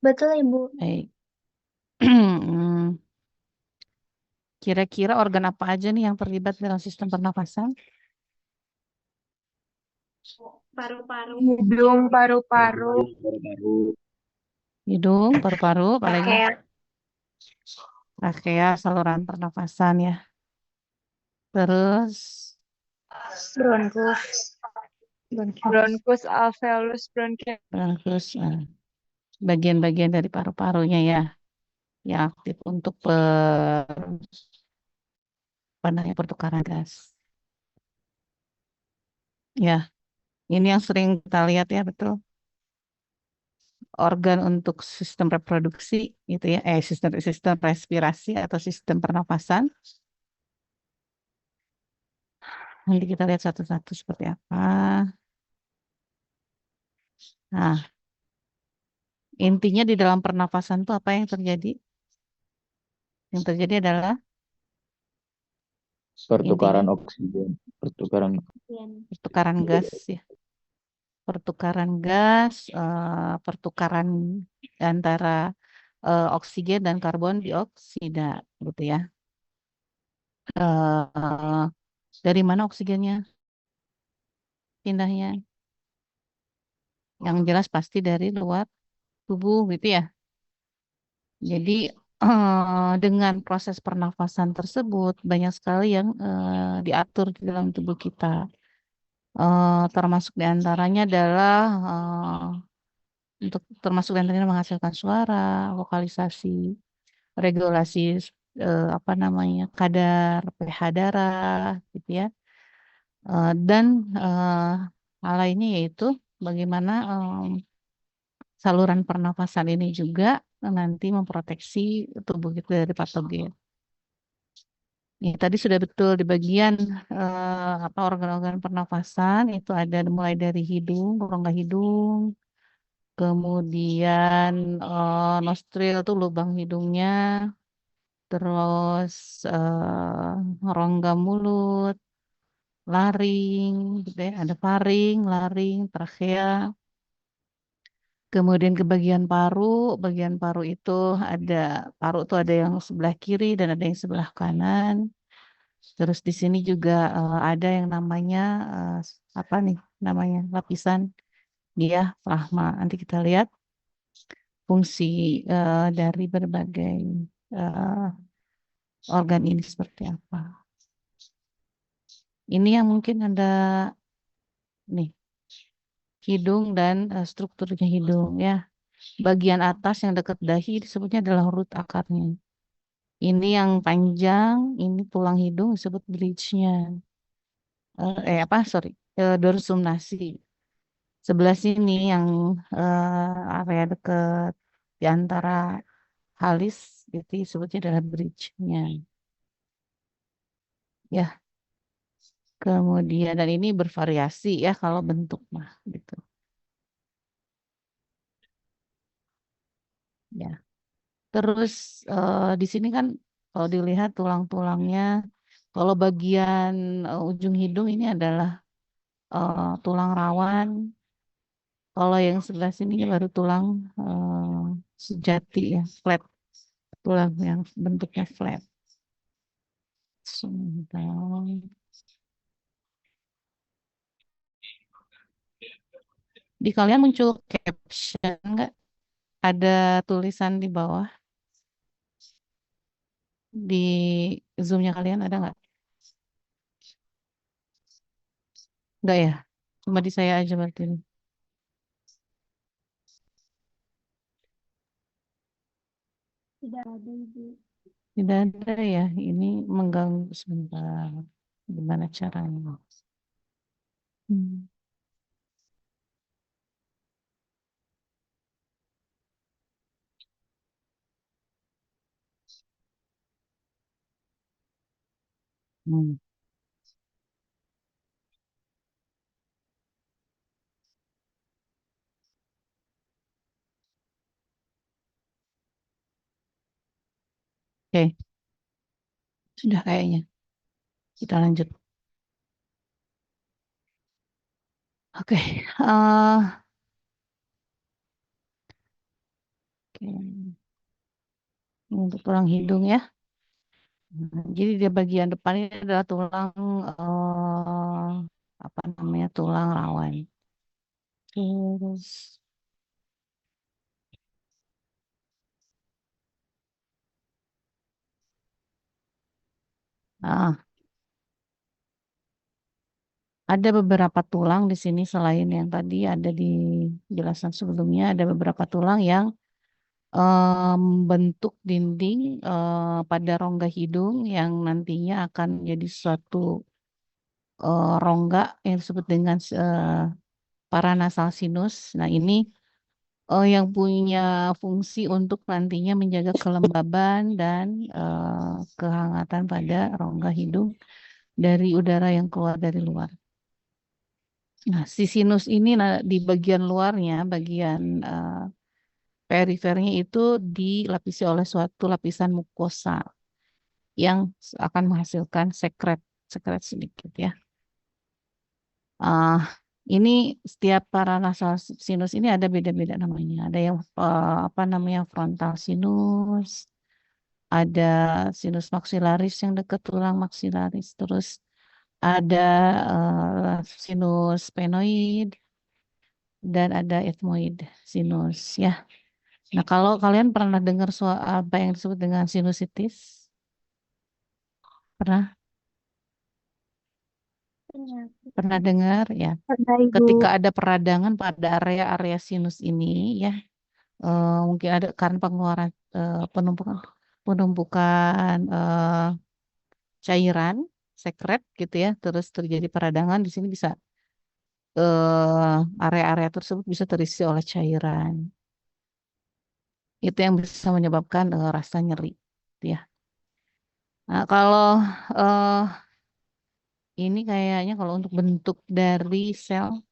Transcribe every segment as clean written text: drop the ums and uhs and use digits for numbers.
Betul, Ibu. Baik. Kira-kira organ apa aja nih yang terlibat dalam sistem pernafasan? Paru-paru. Hidung, paru-paru. Hidung, paru-paru. Hidung, paru-paru, apalagi Trachea. trachea, saluran pernafasan ya. Terus Bronkus. Bronkus, alveolus, bronkial. terus bagian-bagian dari paru-parunya ya, yang aktif untuk apa namanya, pertukaran gas. Ya, ini yang sering kita lihat ya, betul. Organ untuk sistem reproduksi gitu ya, sistem sistem respirasi atau sistem pernafasan. Nanti kita lihat satu-satu seperti apa. Nah, intinya di dalam pernafasan itu apa yang terjadi? Yang terjadi adalah intinya Pertukaran oksigen, pertukaran pertukaran gas ya, pertukaran gas, pertukaran antara oksigen dan karbon dioksida, gitu ya. Eh, dari mana oksigennya pindahnya? Yang jelas pasti dari luar tubuh, gitu ya. Jadi dengan proses pernafasan tersebut banyak sekali yang diatur di dalam tubuh kita. Termasuk diantaranya adalah untuk termasuk diantaranya menghasilkan suara, vokalisasi, regulasi apa namanya, kadar pH darah, gitu ya. Dan eh, hal lainnya yaitu bagaimana saluran pernafasan ini juga nanti memproteksi tubuh kita dari patogen. Ya, tadi sudah betul di bagian apa organ-organ pernafasan itu ada mulai dari hidung, rongga hidung, kemudian nostril tuh lubang hidungnya, terus rongga mulut, laring, gitu ya. Ada faring, laring, trakea. Kemudian ke bagian paru itu ada paru tuh ada yang sebelah kiri dan ada yang sebelah kanan. Terus di sini juga ada yang namanya eh, apa nih namanya lapisan diafragma. Nanti kita lihat fungsi dari berbagai eh, organ ini seperti apa. Ini yang mungkin ada nih hidung dan strukturnya hidung ya. Bagian atas yang dekat dahi disebutnya adalah urut akarnya. Ini yang panjang, ini tulang hidung disebut bridge-nya. Apa sorry, dorsum nasi. Sebelah sini yang area dekat di antara halis itu disebutnya adalah bridge-nya. Ya, kemudian dan ini bervariasi ya kalau bentuk mah gitu. Ya. Terus di sini kan kalau dilihat tulang-tulangnya, kalau bagian ujung hidung ini adalah tulang rawan. Kalau yang sebelah sini baru tulang sejati ya, flat, tulang yang bentuknya flat. Sebentar. Di kalian muncul caption nggak? Ada tulisan di bawah di Zoom-nya kalian ada nggak? Nggak ya? Cuma di saya aja berarti. Tidak ada, Ibu. Tidak ada ya. Ini mengganggu sebentar. Gimana caranya? Hmm. Hmm. Oke, sudah kayaknya. Kita lanjut. Oke, Oke. Ini untuk tulang hidung ya. Nah, jadi di bagian depan ini adalah tulang apa namanya tulang rawan. Terus, ah, ada beberapa tulang di sini selain yang tadi ada di jelasan sebelumnya, ada beberapa tulang yang membentuk dinding pada rongga hidung yang nantinya akan jadi suatu rongga yang disebut dengan paranasal sinus. Nah, ini yang punya fungsi untuk nantinya menjaga kelembaban dan kehangatan pada rongga hidung dari udara yang keluar dari luar. Nah, si sinus ini di bagian luarnya, bagian perifernya itu dilapisi oleh suatu lapisan mukosa yang akan menghasilkan sekret, sekret sedikit ya. Ah, ini setiap paranasal sinus ini ada beda-beda namanya. Ada yang apa namanya frontal sinus, ada sinus maksilaris yang dekat tulang maksilaris, terus ada sinus sphenoid dan ada ethmoid sinus ya. Nah, kalau kalian pernah dengar apa yang disebut dengan sinusitis? Pernah? Penyakit. Pernah dengar ya? Pernah Ibu. Ketika ada peradangan pada area-area sinus ini ya, mungkin ada karena pengeluaran penumpukan penumpukan cairan sekret gitu ya, terus terjadi peradangan di sini bisa area-area tersebut bisa terisi oleh cairan. Itu yang bisa menyebabkan rasa nyeri, gitu ya. Nah, kalau eh, ini kayaknya kalau untuk bentuk dari sel,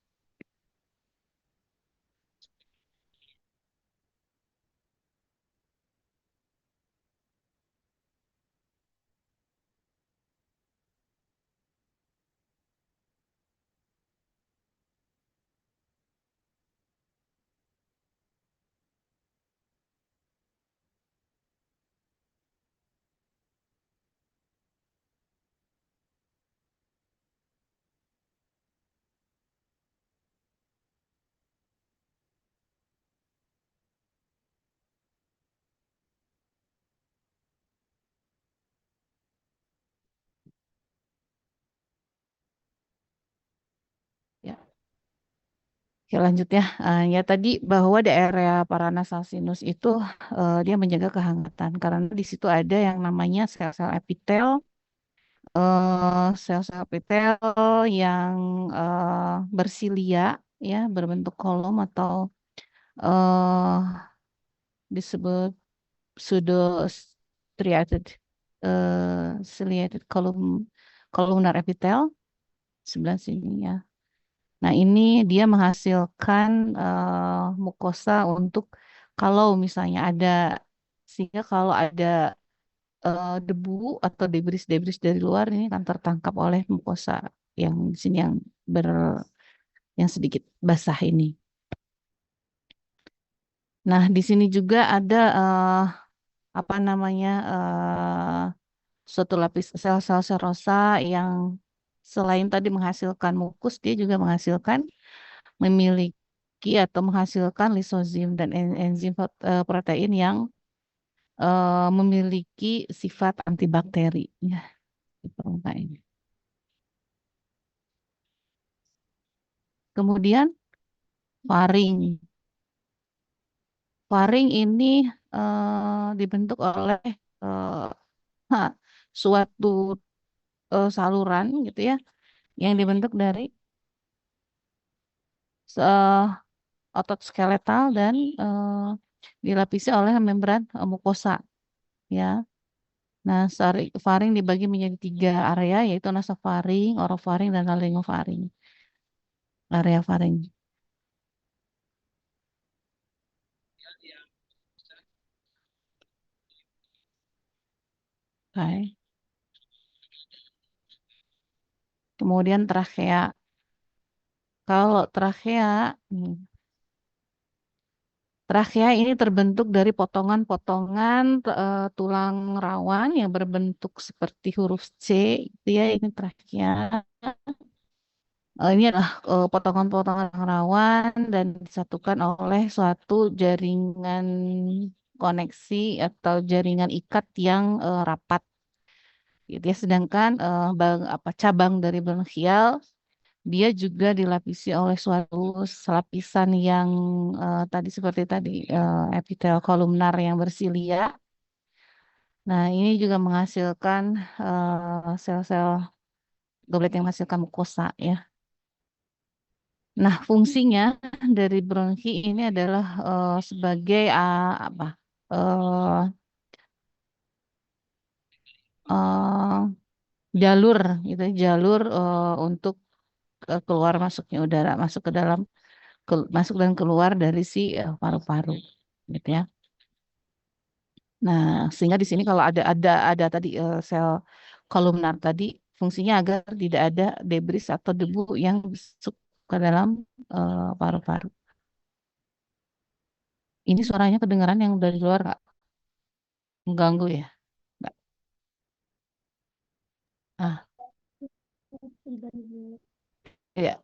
ya. Oke, lanjut ya. Ya tadi bahwa di area paranasal sinus itu dia menjaga kehangatan karena di situ ada yang namanya sel-sel epitel, sel-sel epitel yang bersilia ya berbentuk kolom atau eh disebut pseudo striated ciliated columnar epitel sebelah sini ya. Nah, ini dia menghasilkan mukosa untuk kalau misalnya ada, sehingga kalau ada debu atau debris-debris dari luar ini akan tertangkap oleh mukosa yang di sini yang sedikit basah ini. Nah, di sini juga ada apa namanya suatu lapis sel-sel serosa yang selain tadi menghasilkan mukus, dia juga memiliki atau menghasilkan lisozim dan enzim protein yang memiliki sifat antibakteri ya di permukaan ini. Kemudian faring. Faring ini dibentuk oleh eh, ha, suatu saluran gitu ya yang dibentuk dari eh, otot skeletal dan dilapisi oleh membran mukosa ya. Nah, faring dibagi menjadi tiga area yaitu nasofaring, orofaring, dan laryngofaring. Area faring. Oke. Kemudian trakea. Kalau trakea, Trakea ini terbentuk dari potongan-potongan tulang rawan yang berbentuk seperti huruf C, gitu ya. Ini trakea. Ini adalah potongan-potongan rawan dan disatukan oleh suatu jaringan koneksi atau jaringan ikat yang rapat, gitu ya. Sedangkan cabang dari bronkial dia juga dilapisi oleh suatu lapisan yang tadi seperti tadi epitel kolumnar yang bersilia. Nah, ini juga menghasilkan sel-sel goblet yang menghasilkan mukosa ya. Nah, fungsinya dari bronki ini adalah sebagai apa? eh, eh, jalur gitu, jalur untuk keluar masuknya udara, masuk ke dalam masuk dan keluar dari si paru-paru, gitu ya. Nah, sehingga di sini kalau ada tadi sel kolumnar tadi, fungsinya agar tidak ada debris atau debu yang masuk ke dalam paru-paru. Ini suaranya kedengaran yang dari luar nggak? Mengganggu ya? Nggak. Ah, ya.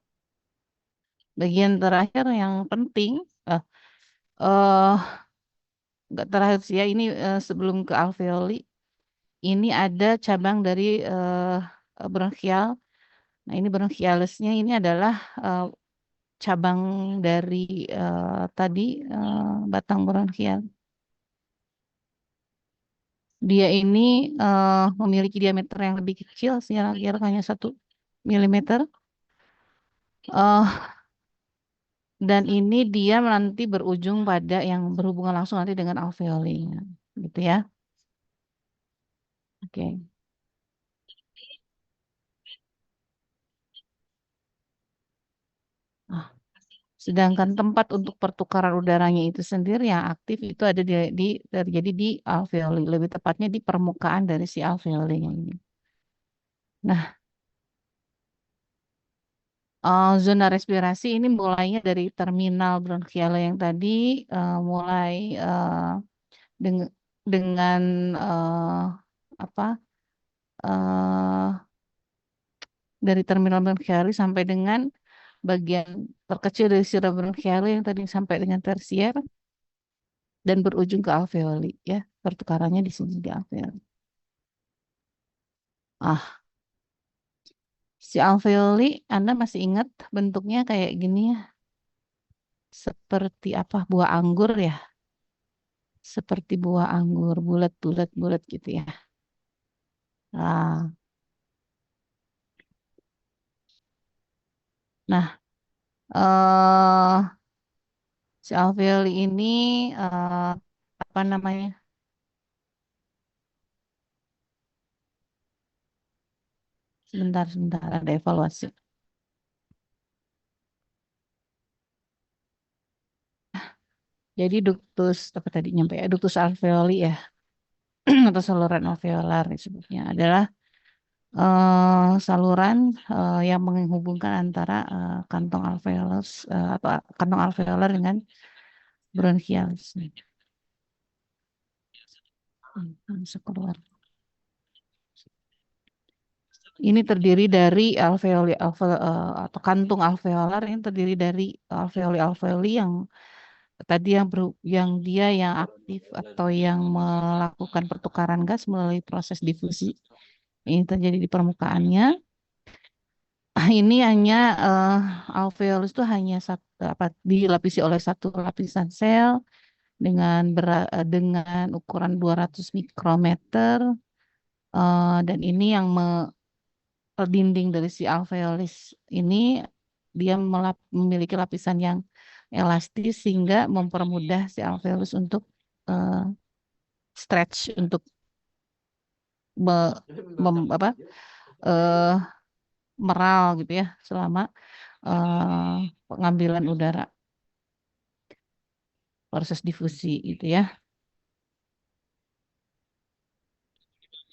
Bagian terakhir yang penting, eh eh, nggak terakhir sih ya, ini sebelum ke alveoli, ini ada cabang dari bronkial. Nah, ini bronchialisnya ini adalah eh, cabang dari tadi batang bronkial. Dia ini memiliki diameter yang lebih kecil, kira-kira hanya 1 mm. eh dan ini dia nanti berujung pada yang berhubungan langsung nanti dengan alveolinya, gitu ya. Oke. Ah, sedangkan tempat untuk pertukaran udaranya itu sendiri yang aktif itu ada terjadi di alveoli, lebih tepatnya di permukaan dari si alveoli ini. Nah, zona respirasi ini mulainya dari terminal bronkial yang tadi, mulai deng- dengan apa eh, dari terminal bronchialis sampai dengan bagian terkecil dari sirah bronchialis yang tadi sampai dengan tersier dan berujung ke alveoli ya, pertukarannya di sini di alveoli. Si alveoli Anda masih ingat bentuknya kayak gini ya, seperti apa, buah anggur ya, seperti buah anggur bulat-bulat bulat gitu ya. Nah, nah si alveoli ini eh, apa namanya? Sebentar, ada evaluasi. Jadi ductus apa tadi nyampe ya? Ductus alveoli ya atau saluran alveolar disebutnya adalah saluran yang menghubungkan antara kantong alveolus atau kantong alveolar dengan bronchialis. Bisa keluar. Ini terdiri dari atau kantung alveolar, ini terdiri dari alveoli yang tadi yang dia yang aktif atau yang melakukan pertukaran gas melalui proses difusi. Ini terjadi di permukaannya. Ini hanya alveolus itu hanya dilapisi oleh satu lapisan sel dengan ukuran 200 mikrometer, dan ini yang dinding dari si alveolus ini dia memiliki lapisan yang elastis sehingga mempermudah si alveolus untuk eh, stretch, untuk me- apa eh, meral gitu ya selama pengambilan udara, proses difusi gitu ya.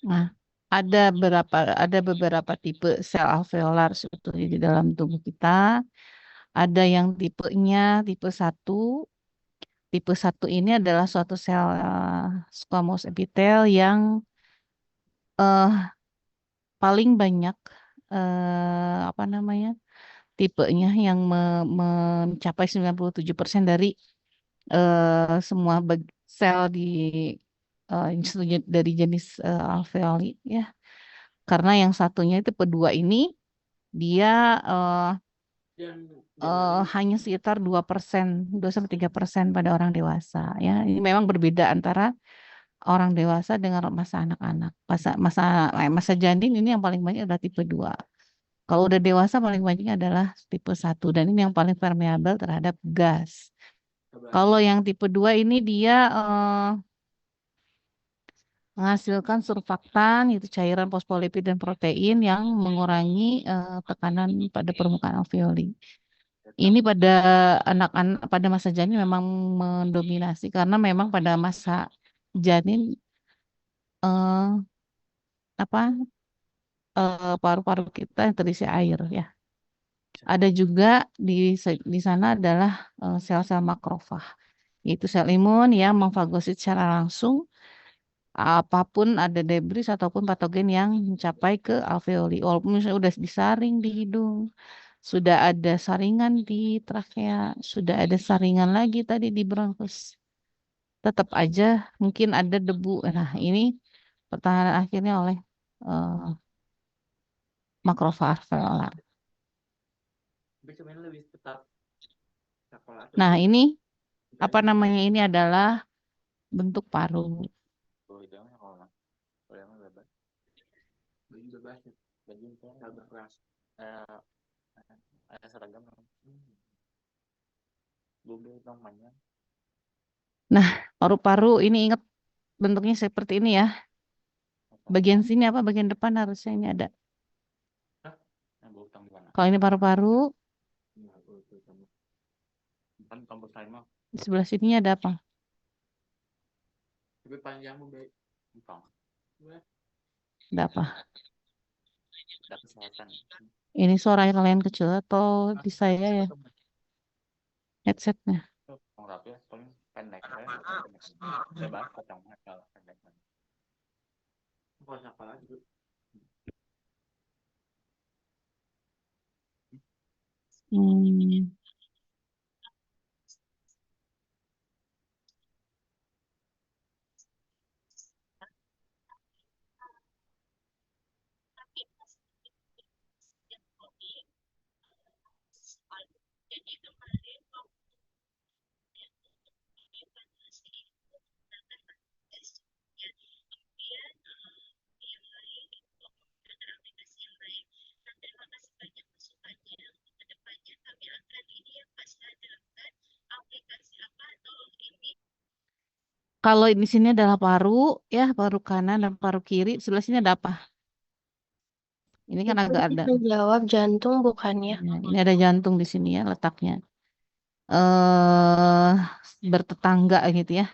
Nah, ada beberapa tipe sel alveolar sebetulnya di dalam tubuh kita. Ada yang tipe 1 tipe 1 ini adalah suatu sel squamous epitel yang eh, paling banyak apa namanya tipenya yang mencapai 97% dari semua sel di dari jenis alveoli ya. Karena yang satunya itu tipe 2 ini dia hanya sekitar 2%, 2-3% pada orang dewasa ya. Ini memang berbeda antara orang dewasa dengan masa anak-anak. Masa janin ini yang paling banyak adalah tipe 2. Kalau udah dewasa paling banyak adalah tipe 1 dan ini yang paling permeabel terhadap gas. Kalau yang tipe 2 ini dia menghasilkan surfaktan, itu cairan fosfolipid dan protein yang mengurangi tekanan pada permukaan alveoli. Ini pada anak-anak pada masa janin memang mendominasi karena memang pada masa janin eh, apa paru-paru kita yang terisi air ya. Ada juga di sana adalah sel-sel makrofag, yaitu sel imun yang memfagosit secara langsung apapun ada debris ataupun patogen yang mencapai ke alveoli. Walaupun misalnya sudah disaring di hidung, sudah ada saringan di trakea, sudah ada saringan lagi tadi di bronkus. Tetap aja mungkin ada debu. Nah, ini pertahanan akhirnya oleh makrofag alveolar. Nah, ini apa namanya? Ini adalah bentuk paru. Nah, paru-paru ini ingat bentuknya seperti ini ya. Bagian sini apa? Bagian depan harusnya ini ada. Kalau ini paru-paru, di sebelah sininya ada apa? Ada apa? Ini suara kalian kecil atau di saya ya? Headsetnya. Hmm. Kalau di sini adalah paru, ya paru kanan dan paru kiri. Sebelah sini ada apa? Ini kan agak ada. Jawab jantung bukannya. Ya, ini ada jantung di sini ya letaknya. eh Bertetangga gitu ya.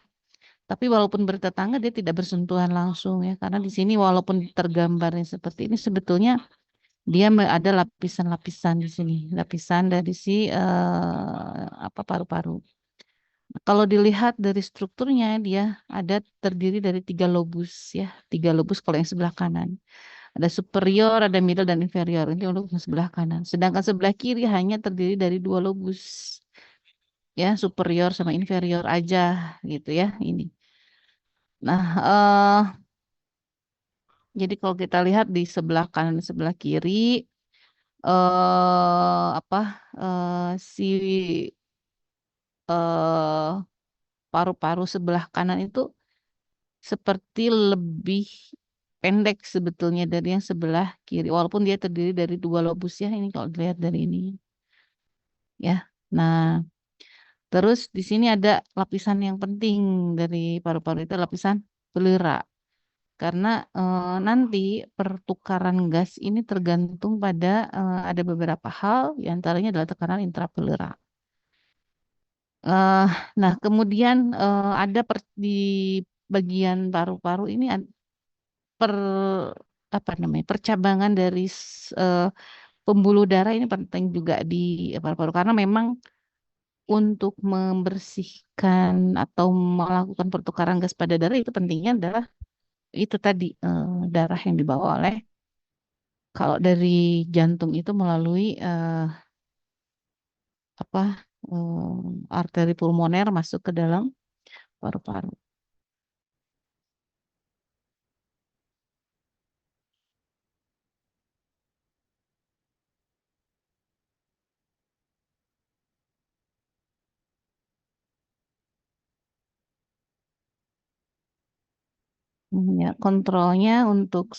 Tapi walaupun bertetangga dia tidak bersentuhan langsung ya. Karena di sini walaupun tergambarnya seperti ini sebetulnya dia ada lapisan-lapisan di sini. Lapisan dari si apa paru-paru. Kalau dilihat dari strukturnya dia ada terdiri dari 3 lobus ya. 3 lobus kalau yang sebelah kanan. Ada superior, ada middle, dan inferior. Ini lobus yang sebelah kanan. Sedangkan sebelah kiri hanya terdiri dari 2 lobus. Ya, superior sama inferior aja gitu ya ini. Nah, jadi kalau kita lihat di sebelah kanan dan sebelah kiri, apa si eh, paru-paru sebelah kanan itu seperti lebih pendek sebetulnya dari yang sebelah kiri, walaupun dia terdiri dari 2 lobus ya. Ini kalau dilihat dari ini, ya. Nah, terus di sini ada lapisan yang penting dari paru-paru itu lapisan pleura. Karena nanti pertukaran gas ini tergantung pada ada beberapa hal, diantaranya adalah tekanan intrapleura. Eh, nah, kemudian ada di bagian paru-paru ini per apa namanya percabangan dari pembuluh darah ini penting juga di paru-paru karena memang untuk membersihkan atau melakukan pertukaran gas pada darah itu pentingnya adalah itu tadi darah yang dibawa oleh kalau dari jantung itu melalui apa arteri pulmoner masuk ke dalam paru-paru. Ya, kontrolnya untuk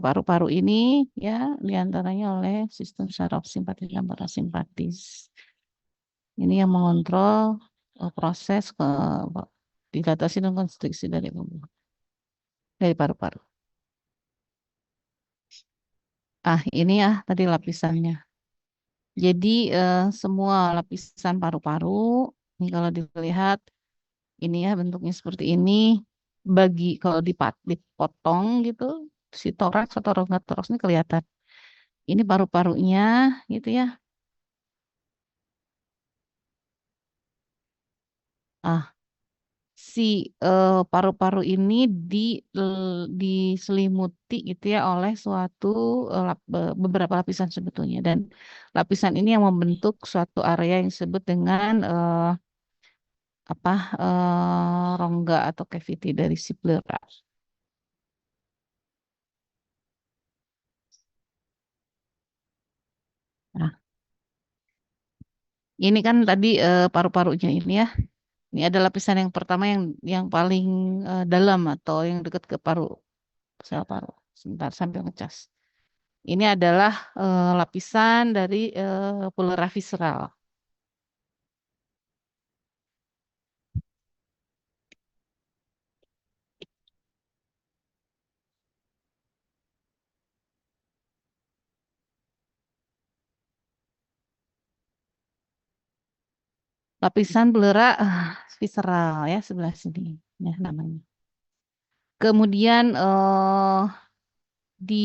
paru-paru ini ya diantaranya oleh sistem saraf simpatis dan parasimpatis. Ini yang mengontrol proses dilatasi dan konstriksi dari paru-paru. Ini ya tadi lapisannya. Jadi semua lapisan paru-paru ini kalau dilihat ini ya bentuknya seperti ini. Kalau dipotong gitu si toraks atau rongga toraks ini kelihatan. Ini paru-parunya gitu ya. Ah, si paru-paru ini diselimuti gitu ya oleh suatu beberapa lapisan sebetulnya dan lapisan ini yang membentuk suatu area yang disebut dengan apa rongga atau cavity dari si pleura. Nah, ini kan tadi paru-parunya ini ya. Ini ada lapisan yang pertama yang paling dalam atau yang dekat ke paru, sel paru. Sebentar sambil ngecas. Ini adalah lapisan dari pleura visceral. Lapisan pleura visceral ya sebelah sini ya namanya. Kemudian di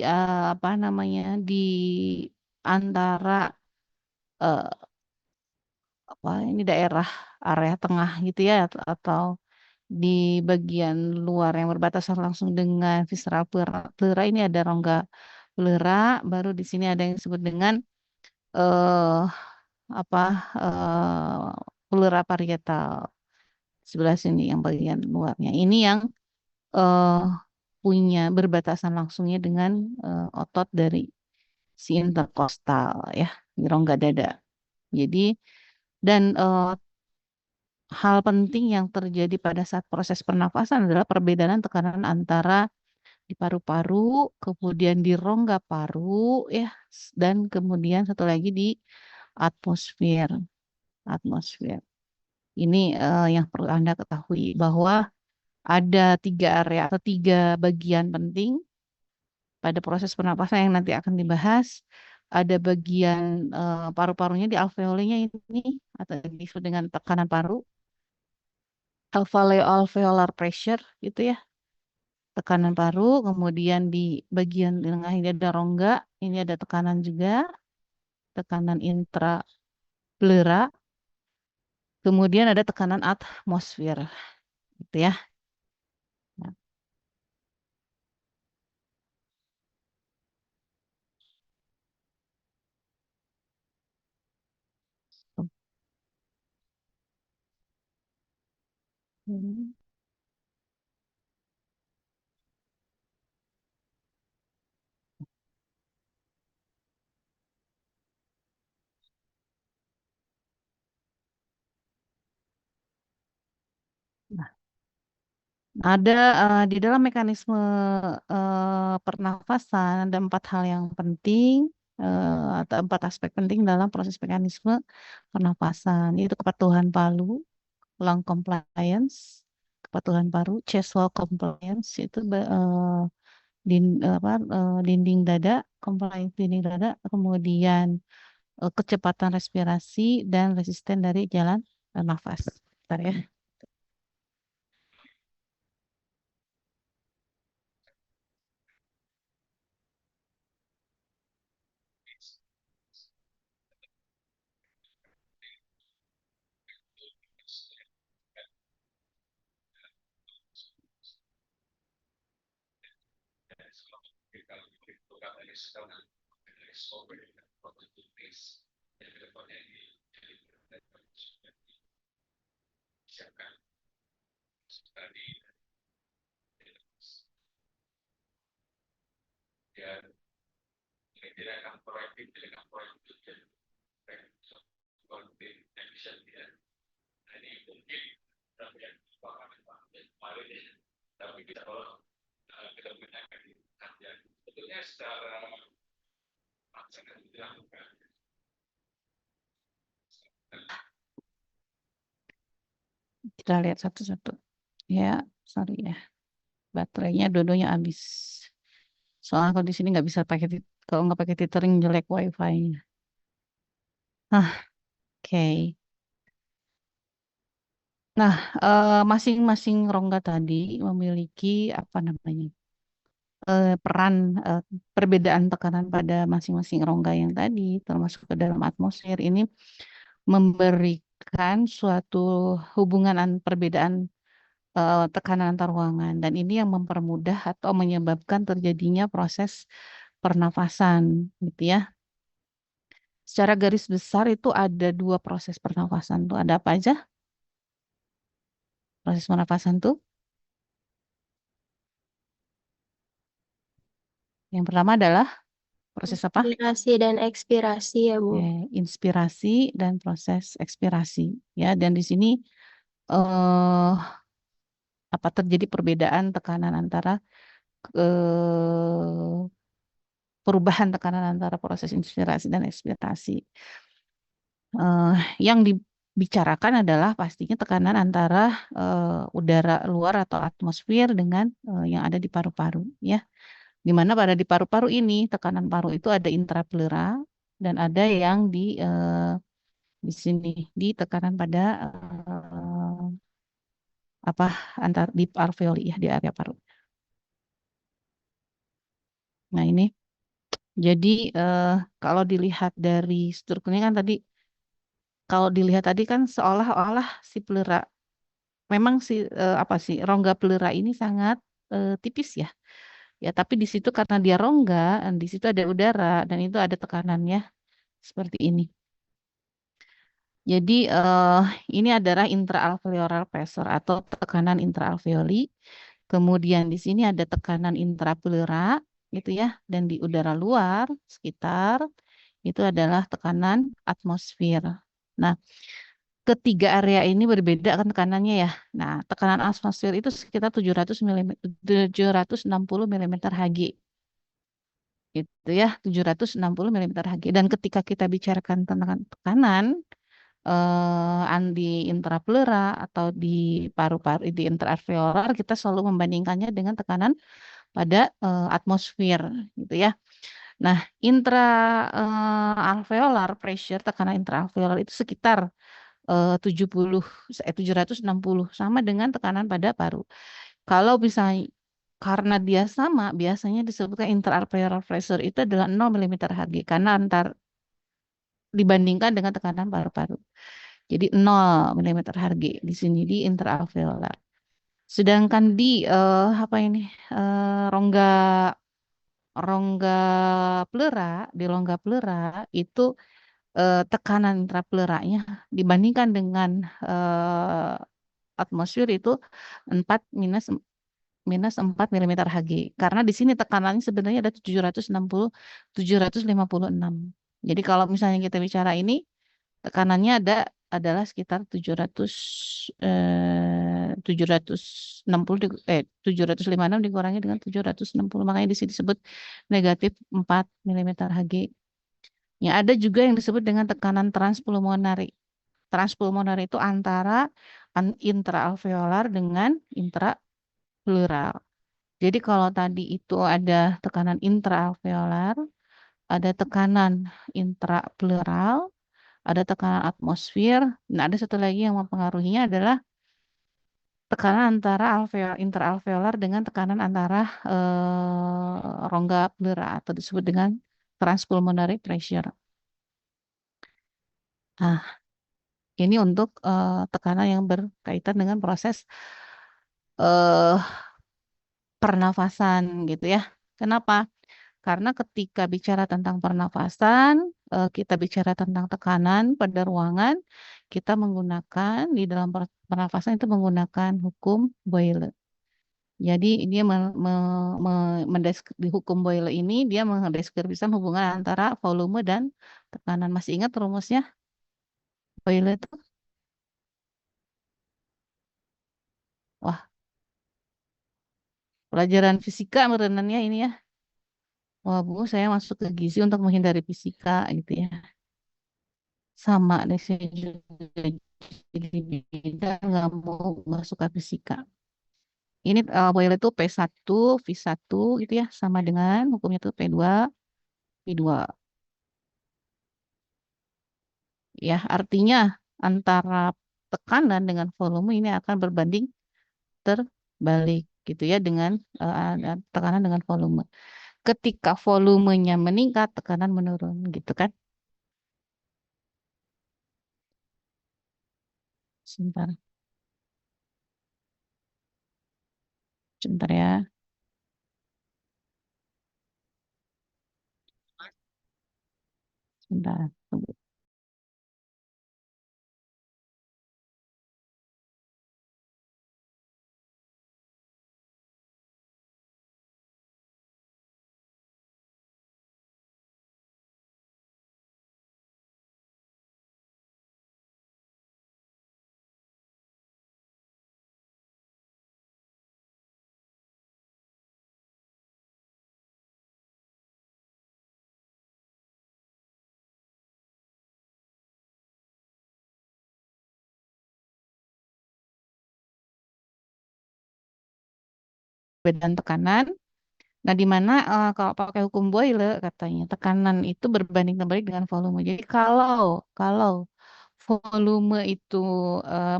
apa namanya di antara eh, apa ini daerah area tengah gitu ya atau di bagian luar yang berbatasan langsung dengan visceral pleura, pleura ini ada rongga pleura, baru di sini ada yang disebut dengan eh apa pleura parietal sebelah sini yang bagian luarnya. Ini yang eh punya berbatasan langsungnya dengan otot dari si interkostal ya, di rongga dada. Jadi dan hal penting yang terjadi pada saat proses pernafasan adalah perbedaan tekanan antara di paru-paru, kemudian di rongga paru ya, dan kemudian satu lagi di atmosfer. Atmosfer. Ini yang perlu Anda ketahui bahwa ada 3 area atau 3 bagian penting pada proses pernapasan yang nanti akan dibahas. Ada bagian paru-parunya di alveolenya ini atau disebut dengan tekanan paru, alveolar pressure gitu ya, tekanan paru. Kemudian di bagian tengah ini ada rongga, ini ada tekanan juga, tekanan intrapleura. Kemudian ada tekanan atmosfer, gitu ya. Nah, hmm. Nah, ada di dalam mekanisme pernafasan ada 4 hal yang penting atau 4 aspek penting dalam proses mekanisme pernafasan, yaitu kepatuhan paru, lung compliance, kepatuhan paru, chest wall compliance itu dinding dada, compliance dinding dada, kemudian kecepatan respirasi dan resisten dari jalan nafas. Bentar ya. Kita lihat satu-satu. Ya, sorry ya. Baterainya dua-duanya habis. Soalnya kalau di sini nggak bisa pakai kalau nggak pakai tethering jelek wifi-nya. Oke. Nah, masing-masing rongga tadi memiliki apa namanya peran perbedaan tekanan pada masing-masing rongga yang tadi, termasuk ke dalam atmosfer ini memberikan suatu hubungan perbedaan tekanan antar ruangan, dan ini yang mempermudah atau menyebabkan terjadinya proses pernafasan, gitu ya. Secara garis besar itu ada dua proses pernafasan tuh. Ada apa aja? Proses pernafasan tuh. Yang pertama adalah proses apa? Inspirasi dan ekspirasi ya, Bu. Inspirasi dan proses ekspirasi. Ya, dan di sini eh, apa terjadi perbedaan tekanan antara perubahan tekanan antara proses inspirasi dan ekspirasi. Yang dibicarakan adalah pastinya tekanan antara udara luar atau atmosfer dengan yang ada di paru-paru, ya. Di mana pada di paru-paru ini tekanan paru itu ada intrapleural dan ada yang di sini di tekanan pada apa antar di alveoli ya, di area paru. Nah ini jadi kalau dilihat dari strukturnya kan tadi, kalau dilihat tadi kan seolah-olah si pleura memang si apa sih rongga pleura ini sangat tipis ya. Ya, tapi di situ karena dia rongga, di situ ada udara dan itu ada tekanannya seperti ini. Jadi ini adalah intraalveolar pressure atau tekanan intraalveoli. Kemudian di sini ada tekanan intrapleura gitu ya, dan di udara luar sekitar itu adalah tekanan atmosfer. Nah, ketiga area ini berbeda kan tekanannya ya. Nah, tekanan atmosfer itu sekitar 700 mm, 760 mm Hg. Gitu ya, 760 mm Hg. Dan ketika kita bicarakan tentang tekanan di intrapleura atau di paru-paru di intraalveolar, kita selalu membandingkannya dengan tekanan pada atmosfer gitu ya. Nah, intraalveolar pressure, tekanan intraalveolar itu sekitar 760 sama dengan tekanan pada paru. Kalau misalnya karena dia sama, biasanya disebutkan intraalveolar pressure itu adalah 0 mm Hg karena dibandingkan dengan tekanan paru-paru. Jadi 0 mm Hg di sini di intraalveolar. Sedangkan di apa ini rongga rongga pleura, di rongga pleura itu tekanan intrapleuranya dibandingkan dengan atmosfer itu 4 minus 4 mm Hg. Karena di sini tekanannya sebenarnya ada 760 756. Jadi kalau misalnya kita bicara ini tekanannya adalah sekitar 756 dikurangi dengan 760, makanya di sini disebut negatif 4 mm Hg. Ya, ada juga yang disebut dengan tekanan transpulmonari. Transpulmonari itu antara intraalveolar dengan intrapleural. Jadi kalau tadi itu ada tekanan intraalveolar, ada tekanan intrapleural, ada tekanan atmosfer. Nah, ada satu lagi yang mempengaruhinya adalah tekanan antara intraalveolar dengan tekanan antara rongga pleura atau disebut dengan transpulmonary pressure. Nah, ini untuk tekanan yang berkaitan dengan proses pernafasan gitu ya. Kenapa? Karena ketika bicara tentang pernafasan, kita bicara tentang tekanan pada ruangan, kita menggunakan di dalam pernafasan itu menggunakan hukum Boyle. Jadi dia di hukum Boyle ini dia mendeskripsikan hubungan antara volume dan tekanan. Masih ingat rumusnya Boyle itu? Wah, pelajaran fisika merenannya ini ya. Wah, Bu, saya masuk ke gizi untuk menghindari fisika gitu ya. Sama deh saya juga jadi bidang nggak suka fisika. Ini Boyle itu P1, V1 gitu ya, sama dengan hukumnya itu P2, V2. Ya, artinya antara tekanan dengan volume ini akan berbanding terbalik gitu ya dengan tekanan dengan volume. Ketika volumenya meningkat, tekanan menurun gitu kan. Sebentar, sebentar ya. Sebentar. Tunggu. Perbedaan tekanan. Nah, di mana kalau pakai hukum Boyle katanya tekanan itu berbanding terbalik dengan volume. Jadi kalau volume itu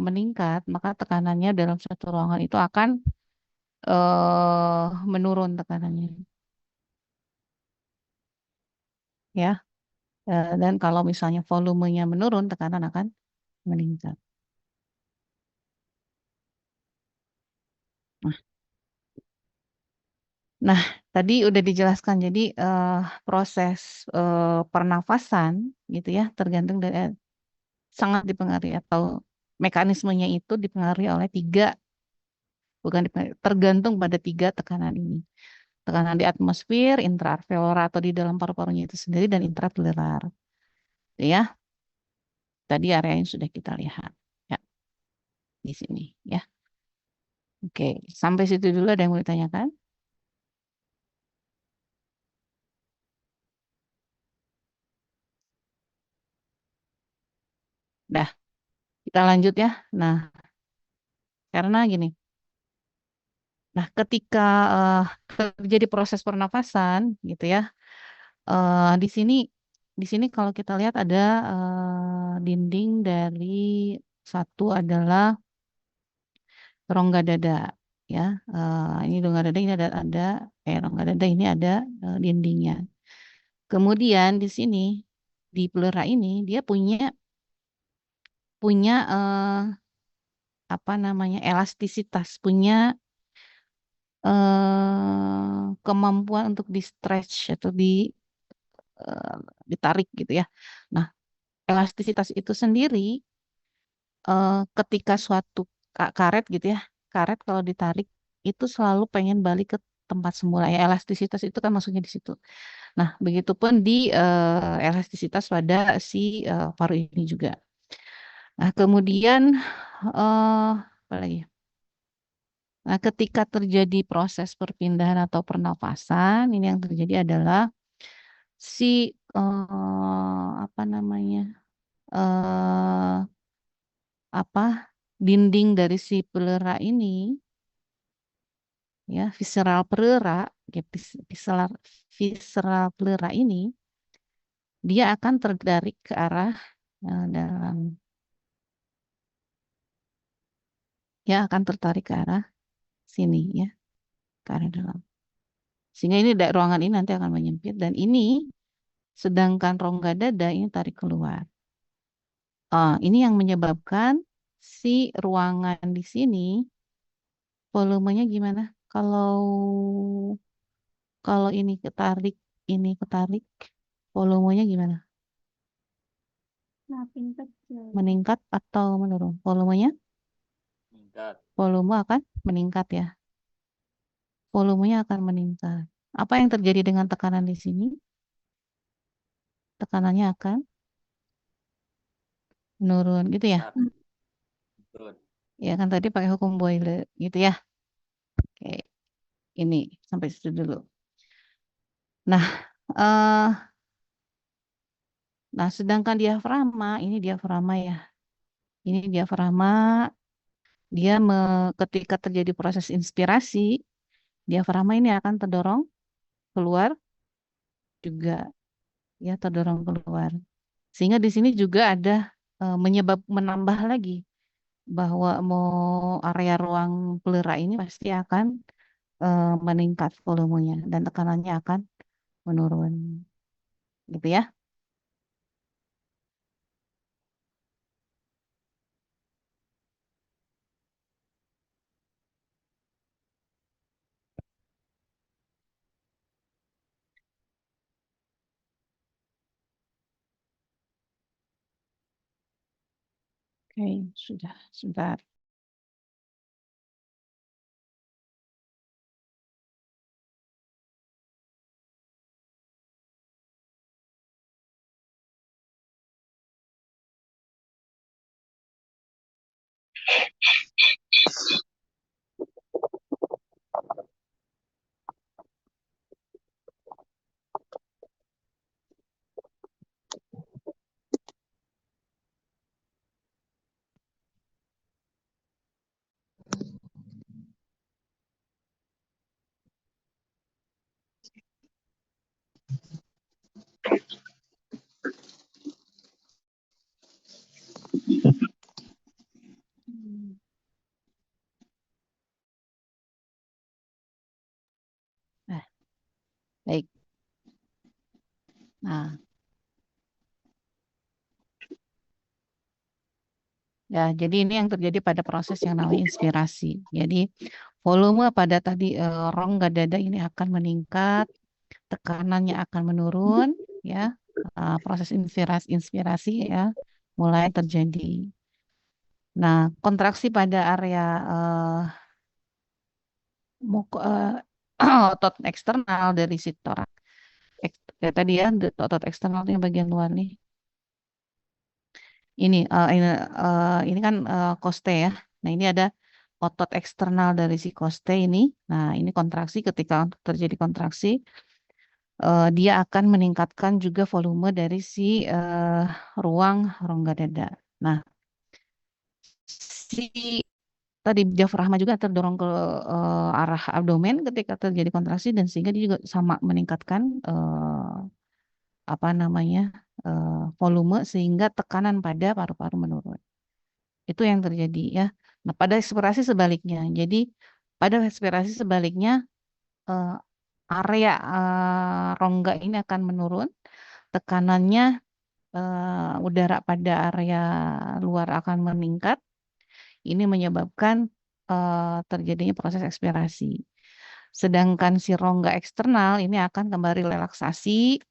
meningkat, maka tekanannya dalam satu ruangan itu akan menurun tekanannya. Ya. Dan kalau misalnya volumenya menurun, tekanan akan meningkat. Nah, tadi udah dijelaskan. Jadi proses pernafasan gitu ya, tergantung dari sangat dipengaruhi atau mekanismenya itu dipengaruhi oleh tergantung pada tiga tekanan ini. Tekanan di atmosfer, intraalveolar atau di dalam paru-parunya itu sendiri dan intrapleural. Ya, tadi area yang sudah kita lihat. Ya, di sini ya. Oke, sampai situ dulu ada yang mau ditanyakan? Dah, kita lanjut ya. Nah, karena gini. Nah, ketika terjadi proses pernafasan gitu ya, di sini kalau kita lihat ada dinding dari satu adalah rongga dada ya. Ini rongga dada ini ada rongga dada ini ada dindingnya. Kemudian di sini di pleura ini dia punya apa namanya elastisitas, punya kemampuan untuk di stretch atau eh, ditarik gitu ya. Nah, elastisitas itu sendiri ketika suatu karet gitu ya, karet kalau ditarik itu selalu pengen balik ke tempat semula ya. Elastisitas itu kan maksudnya di situ. Nah, begitupun di elastisitas pada si paru ini juga. Nah, kemudian apa lagi? Nah, ketika terjadi proses perpindahan atau pernafasan, ini yang terjadi adalah si apa namanya eh apa dinding dari si pleura ini ya visceral pleura ya, visceral pleura ini dia akan tertarik ke arah dalam ya akan tertarik ke arah sini ya ke arah dalam sehingga ini ruangan ini nanti akan menyempit dan ini sedangkan rongga dada ini tarik keluar. Ini yang menyebabkan si ruangan di sini volumenya gimana? Kalau Kalau ini ketarik, volumenya gimana? Makin kecil. Meningkat atau menurun? Volumenya? Meningkat. Volume akan meningkat ya. Volumenya akan meningkat. Apa yang terjadi dengan tekanan di sini? Tekanannya akan menurun gitu ya. Turun. Ya kan tadi pakai hukum Boyle gitu ya. Oke. Ini sampai situ dulu. Nah, eh sedangkan diafragma, ini diafragma ya. Ini diafragma, dia ketika terjadi proses inspirasi, diafragma ini akan terdorong keluar juga, ya terdorong keluar. Sehingga di sini juga ada menambah lagi bahwa mau area ruang pleura ini pasti akan meningkat volumenya dan tekanannya akan menurun, gitu ya. Oke, sudah, sebentar. Nah, baik. Nah, ya, jadi ini yang terjadi pada proses yang namanya inspirasi. Jadi volume pada tadi rongga dada ini akan meningkat, tekanannya akan menurun, ya. Proses inspirasi ya mulai terjadi. Nah, kontraksi pada area otot eksternal dari si torak. Ya, tadi ya, otot eksternal yang bagian luar nih. Ini kan koste ya. Nah, ini ada otot eksternal dari si koste ini. Nah, ini kontraksi, ketika terjadi kontraksi, dia akan meningkatkan juga volume dari si ruang rongga dada. Nah, si tadi diafragma juga terdorong ke arah abdomen ketika terjadi kontraksi, dan sehingga dia juga sama meningkatkan apa namanya volume, sehingga tekanan pada paru-paru menurun. Itu yang terjadi ya. Nah, pada ekspirasi sebaliknya. Jadi pada ekspirasi sebaliknya, eh, area rongga ini akan menurun, tekanannya udara pada area luar akan meningkat. Ini menyebabkan terjadinya proses ekspirasi. Sedangkan si rongga eksternal ini akan kembali relaksasi,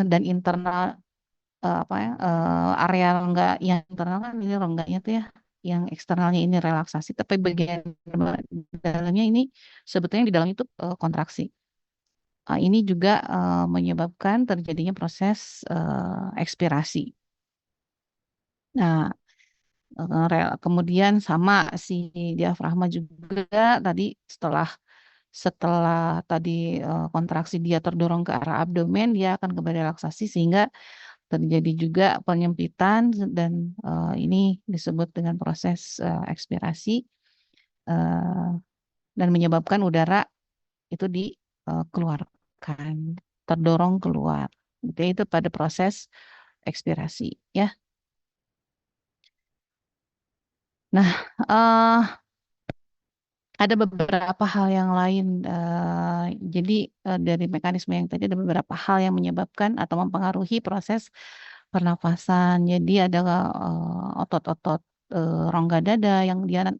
dan internal apa ya, area rongga yang internal kan ini rongganya tuh ya, yang eksternalnya ini relaksasi, tapi bagian dalamnya ini sebetulnya di dalam itu kontraksi. Ini juga menyebabkan terjadinya proses ekspirasi. Nah, kemudian sama si diafragma juga tadi setelah setelah tadi kontraksi dia terdorong ke arah abdomen, dia akan kembali relaksasi sehingga terjadi juga penyempitan, dan ini disebut dengan proses ekspirasi, dan menyebabkan udara itu dikeluarkan, terdorong keluar. Jadi itu pada proses ekspirasi ya. Nah, ada beberapa hal yang lain. Jadi dari mekanisme yang tadi ada beberapa hal yang menyebabkan atau mempengaruhi proses pernafasan. Jadi ada otot-otot rongga dada yang dia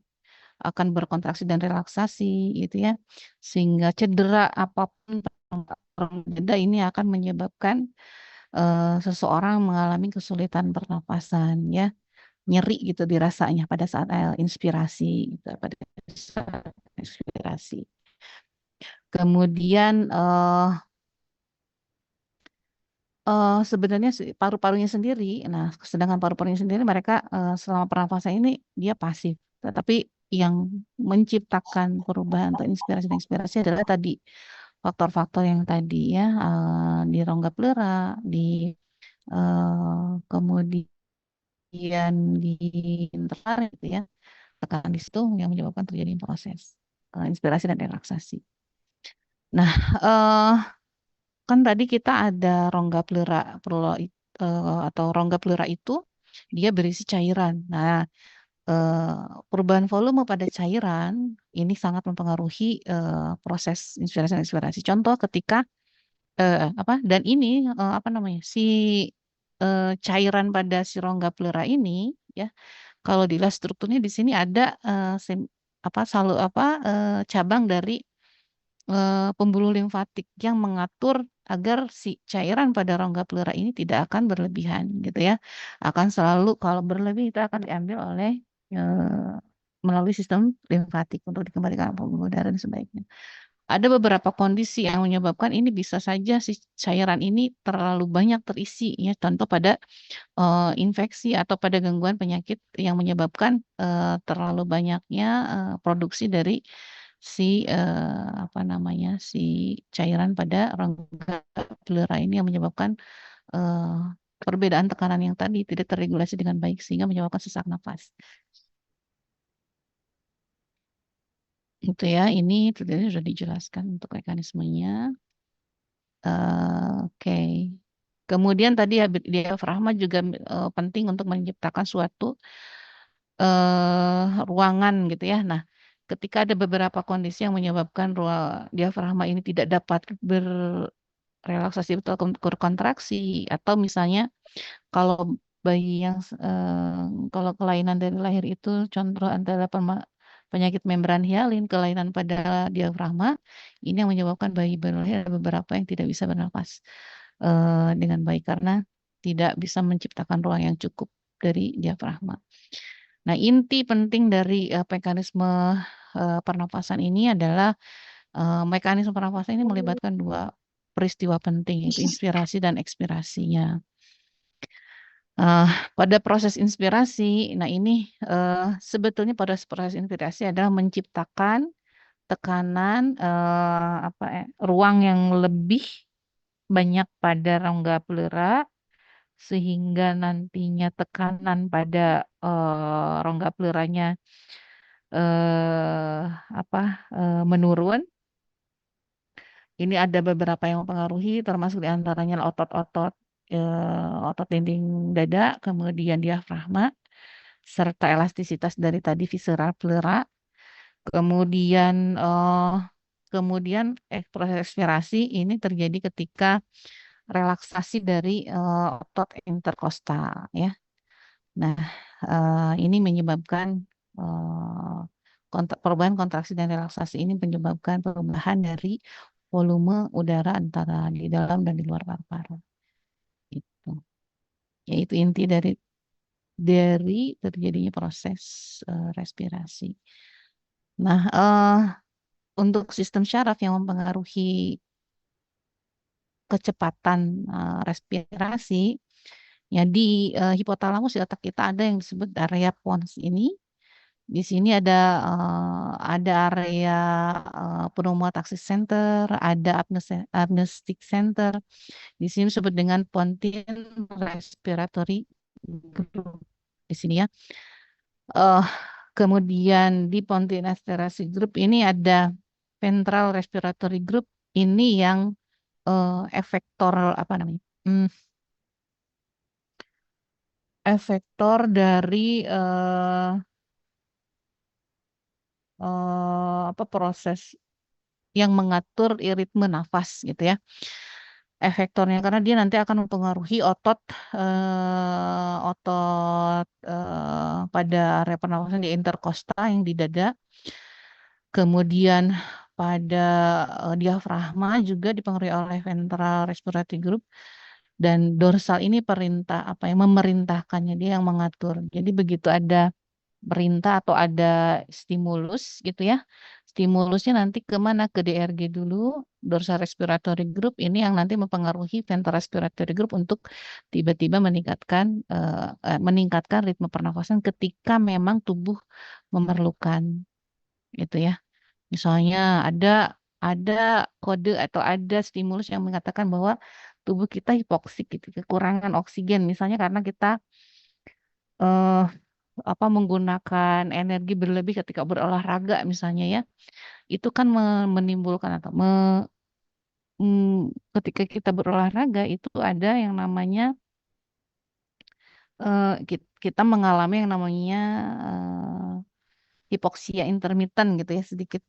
akan berkontraksi dan relaksasi gitu ya. Sehingga cedera apapun jeda ini akan menyebabkan seseorang mengalami kesulitan pernapasan ya, nyeri gitu dirasanya pada saat inspirasi gitu, pada saat inspirasi. Kemudian sebenarnya paru-parunya sendiri, nah sedangkan paru-parunya sendiri mereka selama pernafasan ini dia pasif, tetapi yang menciptakan perubahan atau inspirasi adalah tadi faktor-faktor yang tadi ya, di rongga pleura, di kemudian di interfaring gitu ya, tekanan di situ yang menyebabkan terjadi proses inspirasi dan relaksasi. Nah, kan tadi kita ada rongga pleura atau rongga pleura itu dia berisi cairan. Nah, perubahan volume pada cairan ini sangat mempengaruhi proses inspirasi dan ekspirasi. Contoh ketika dan ini apa namanya si cairan pada si rongga pleura ini ya, kalau dilihat strukturnya di sini ada cabang dari pembuluh limfatik yang mengatur agar si cairan pada rongga pleura ini tidak akan berlebihan gitu ya. Akan selalu kalau berlebih itu akan diambil oleh melalui sistem limfatik untuk dikembalikan ke pembuluh darah dan sebaiknya. Ada beberapa kondisi yang menyebabkan ini bisa saja si cairan ini terlalu banyak terisi ya, contoh pada infeksi atau pada gangguan penyakit yang menyebabkan terlalu banyaknya produksi dari si si cairan pada rongga pleura ini yang menyebabkan eh, perbedaan tekanan yang tadi tidak terregulasi dengan baik sehingga menyebabkan sesak nafas. Itu ya, ini tadi sudah dijelaskan untuk mekanismenya. Oke. Kemudian tadi diafragma juga penting untuk menciptakan suatu ruangan gitu ya. Nah, ketika ada beberapa kondisi yang menyebabkan diafragma ini tidak dapat berrelaksasi atau berkontraksi, atau misalnya kalau bayi yang kalau kelainan dari lahir itu contoh adalah penyakit membran hialin, kelainan pada diafragma, ini yang menyebabkan bayi berlahir ada beberapa yang tidak bisa bernafas dengan baik karena tidak bisa menciptakan ruang yang cukup dari diafragma. Nah, inti penting dari mekanisme pernapasan ini adalah mekanisme pernapasan ini melibatkan dua peristiwa penting, yaitu inspirasi dan ekspirasinya. Pada proses inspirasi, nah ini sebetulnya pada proses inspirasi adalah menciptakan tekanan ruang yang lebih banyak pada rongga pleura sehingga nantinya tekanan pada rongga pleuranya menurun. Ini ada beberapa yang mempengaruhi, termasuk diantaranya otot-otot otot dinding dada, kemudian diafragma, serta elastisitas dari tadi visceral pleura. Kemudian proses ekspirasi ini terjadi ketika relaksasi dari otot interkostal ya. Nah, ini menyebabkan perubahan kontraksi dan relaksasi ini menyebabkan perubahan dari volume udara antara di dalam dan di luar paru-paru. Itu. Yaitu inti dari terjadinya proses respirasi. Nah, untuk sistem syaraf yang mempengaruhi kecepatan respirasi, ya di hipotalamus di otak kita ada yang disebut area pons ini. Di sini ada area pneumotaxis center, ada apneustic center. Di sini disebut dengan pontine respiratory group. Di sini ya. Kemudian di pontine respiratory group ini ada ventral respiratory group, ini yang efektor efektor dari proses yang mengatur ritme nafas gitu ya. efektornya karena dia nanti akan mempengaruhi otot pada area pernafasan di interkosta yang di dada, kemudian pada diafragma juga dipengaruhi oleh ventral respiratory group, dan dorsal ini memerintahkannya, dia yang mengatur. Jadi begitu ada perintah atau ada stimulus gitu ya. Stimulusnya nanti kemana? Ke DRG dulu, dorsal respiratory group ini yang nanti mempengaruhi ventral respiratory group untuk tiba-tiba meningkatkan ritme pernafasan ketika memang tubuh memerlukan gitu ya. Misalnya ada kode atau ada stimulus yang mengatakan bahwa tubuh kita hipoksik gitu, kekurangan oksigen misalnya karena kita eh, menggunakan energi berlebih ketika berolahraga misalnya ya. Itu kan menimbulkan ketika kita berolahraga itu ada yang namanya kita mengalami yang namanya hipoksia intermittent gitu ya, sedikit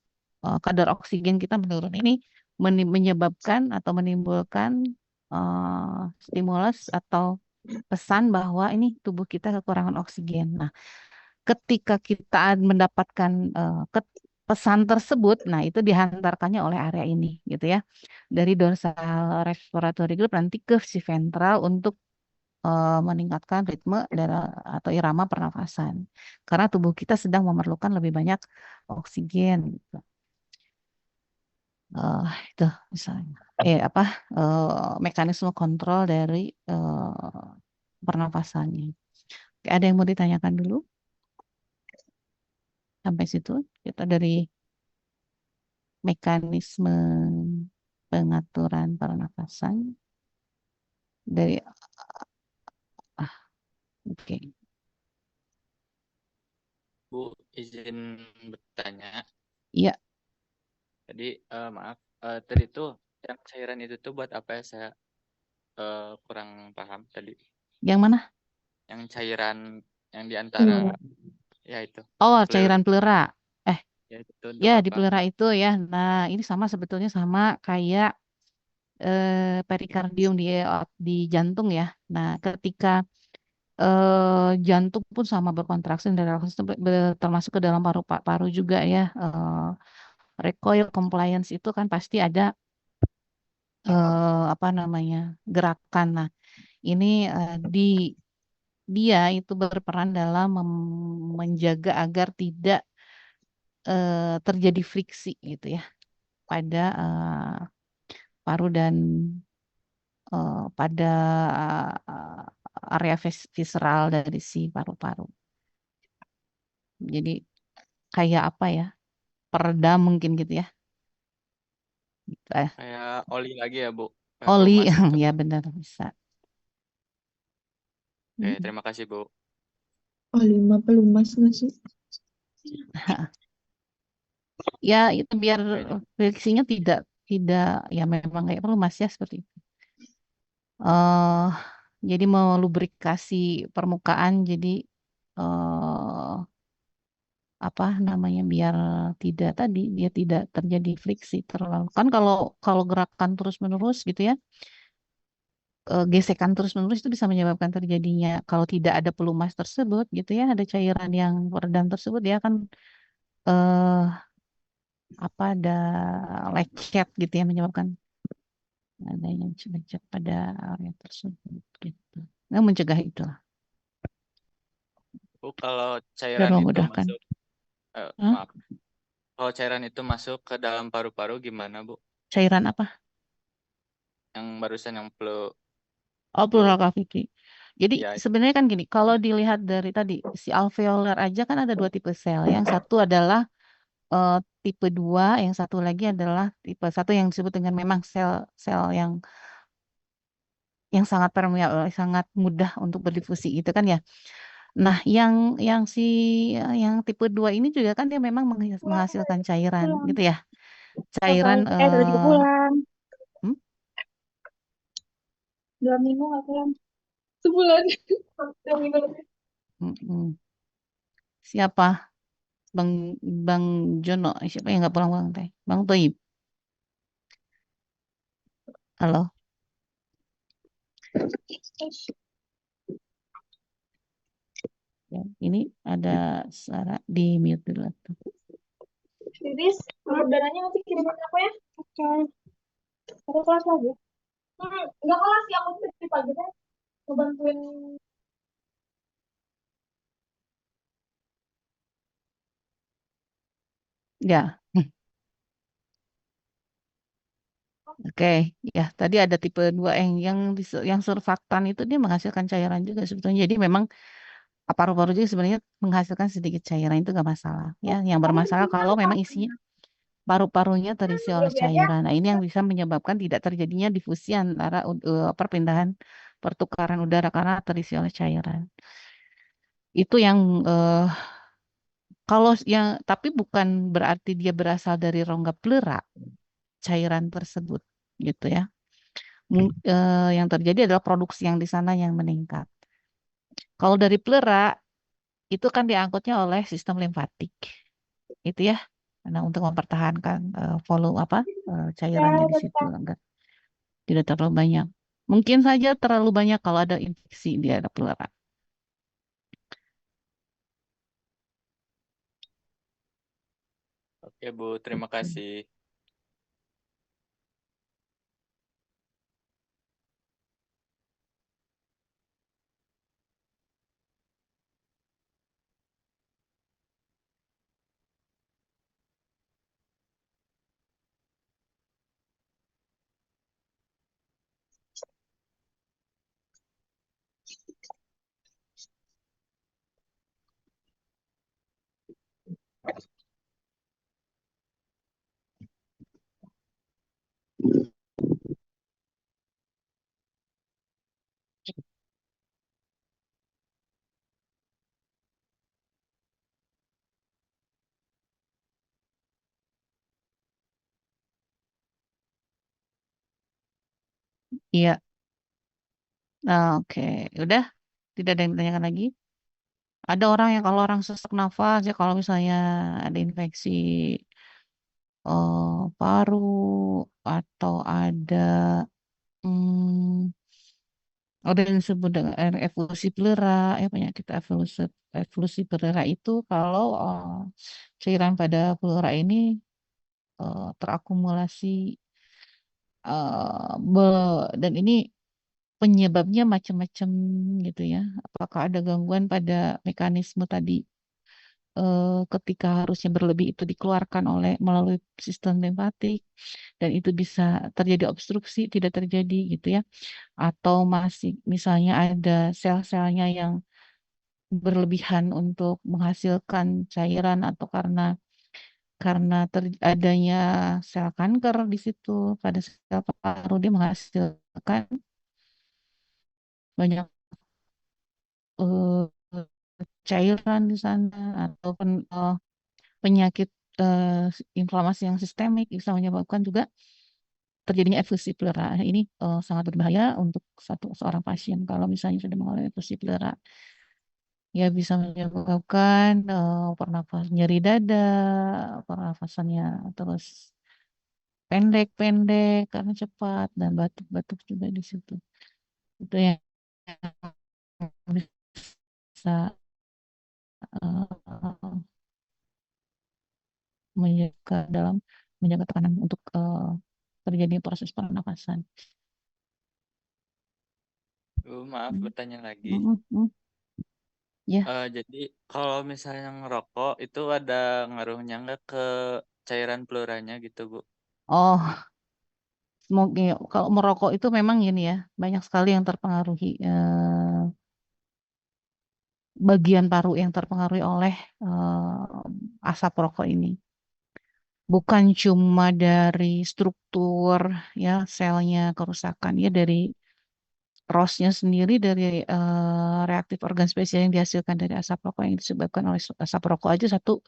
kadar oksigen kita menurun. Ini menyebabkan atau menimbulkan stimulus atau pesan bahwa ini tubuh kita kekurangan oksigen. Nah, ketika kita mendapatkan pesan tersebut, nah itu dihantarkannya oleh area ini gitu ya, dari dorsal respiratory group nanti ke si ventral untuk meningkatkan ritme atau irama pernafasan. Karena tubuh kita sedang memerlukan lebih banyak oksigen gitu. Itu misalnya. Mekanisme kontrol dari pernafasannya. Oke, ada yang mau ditanyakan dulu? Sampai situ kita dari mekanisme pengaturan pernafasan dari oke. Bu, izin bertanya. Iya, Tadi maaf, tadi tuh yang cairan itu tuh buat apa ya? Saya kurang paham tadi. yang mana? Yang cairan yang di antara ya itu. Oh, Pleur. cairan pleura. Ya itu untuk Ya, di apa? pleura itu ya. Nah, ini sebetulnya sama kayak perikardium di jantung ya. Nah, ketika jantung pun sama berkontraksi dan relaksasi termasuk ke dalam paru-paru juga ya. Recoil compliance itu kan pasti ada gerakan. Nah, ini dia itu berperan dalam menjaga agar tidak terjadi friksi gitu ya pada paru dan pada area visceral dari si paru-paru. Jadi kayak apa ya? Peredam mungkin gitu ya. Gitu, Kayak oli lagi ya, Bu. Kayak Oli, pelumas gitu. ya benar bisa. Oke, terima kasih, Bu. Lima pelumas nggak sih? Ya itu biar Oke, friksinya tidak tidak ya memang kayak pelumas ya seperti itu. Jadi melubrikasi permukaan jadi biar dia tidak terjadi friksi terlalu. Kan kalau kalau gerakan terus-menerus gitu ya, gesekan terus-menerus itu bisa menyebabkan terjadinya kalau tidak ada pelumas tersebut gitu ya, ada cairan yang peredam tersebut dia akan eh ada lecet gitu ya, menyebabkan adanya lecet pada area tersebut gitu. Nah, mencegah itu lah Bu, kalau dan cairan itu memudahkan. masuk, Hah? maaf. Kalau cairan itu masuk ke dalam paru-paru gimana, Bu? Cairan apa? Yang barusan yang Oh, pleural cavity. Jadi ya, sebenarnya kan gini, kalau dilihat dari tadi si alveolar aja kan ada dua tipe sel. Yang satu adalah eh, tipe 2, yang satu lagi adalah tipe 1 yang disebut dengan memang sel-sel yang sangat permeable, sangat mudah untuk berdifusi gitu kan ya. Nah, yang tipe 2 ini juga kan dia memang menghasilkan cairan Pulang. gitu ya. Cairan Udah juga pulang. hmm? 2 minggu nggak pulang. Sebulan. 2 minggu lebih. Mm-mm. Siapa? Bang Bang Jono, siapa yang nggak pulang-pulang teh? Bang Toib. Halo. Ya, ini ada suara di mute dulu tuh. Riris, orderannya nanti kirimin aku ya. Oke. Aku kelas lagi. Enggak kelas sih, aku tuh di pagi deh. Mau bantuin. Ya, oke. Ya, tadi ada tipe 2 yang surfaktan itu dia menghasilkan cairan juga sebetulnya. Jadi memang paru-paru juga sebenarnya menghasilkan sedikit cairan itu nggak masalah. Ya, yang bermasalah kalau memang isinya paru-parunya terisi oleh cairan. Nah, ini yang bisa menyebabkan tidak terjadinya difusi antara perpindahan pertukaran udara karena terisi oleh cairan. Itu yang kalau yang tapi bukan berarti dia berasal dari rongga pleura cairan tersebut gitu ya. Yang terjadi adalah produksi yang di sana yang meningkat. Kalau dari pleura itu kan diangkutnya oleh sistem limfatik. Itu ya. Nah, untuk mempertahankan volume cairannya di situ enggak tidak terlalu banyak. Mungkin saja terlalu banyak kalau ada infeksi di daerah pleura. Oke, Bu. Terima kasih. Iya. Nah, oke. Udah, tidak ada yang ditanyakan lagi. Ada orang yang kalau orang sesak nafas ya kalau misalnya ada infeksi paru atau ada hmm, ada yang disebut dengan evolusi pleura, penyakit evolusi pleura itu kalau cairan pada pleura ini terakumulasi dan ini penyebabnya macam-macam gitu ya. Apakah ada gangguan pada mekanisme tadi ketika harusnya berlebih itu dikeluarkan melalui sistem limfatik dan itu bisa terjadi obstruksi tidak terjadi gitu ya. Atau masih misalnya ada sel-selnya yang berlebihan untuk menghasilkan cairan atau karena adanya sel kanker di situ pada sel paru dia menghasilkan banyak eh, cairan di sana ataupun penyakit inflamasi yang sistemik bisa menyebabkan juga terjadinya efusi pleura. Nah, ini sangat berbahaya untuk seorang pasien kalau misalnya sudah mengalami efusi pleura. Ya bisa menyebabkan nyeri dada, pernafasannya terus pendek-pendek karena cepat dan batuk-batuk juga di situ. Itu yang bisa uh, menjaga tekanan untuk terjadi proses pernafasan. Maaf bertanya lagi. Ya. Jadi kalau misalnya ngerokok itu ada ngaruhnya nggak ke cairan pleuranya gitu, Bu? Oh, kalau merokok itu memang ini ya, banyak sekali yang terpengaruhi bagian paru yang terpengaruhi oleh asap rokok ini. Bukan cuma dari struktur ya selnya kerusakan ya dari ROS-nya sendiri dari reaktif organ spesial yang dihasilkan dari asap rokok yang disebabkan oleh asap rokok aja satu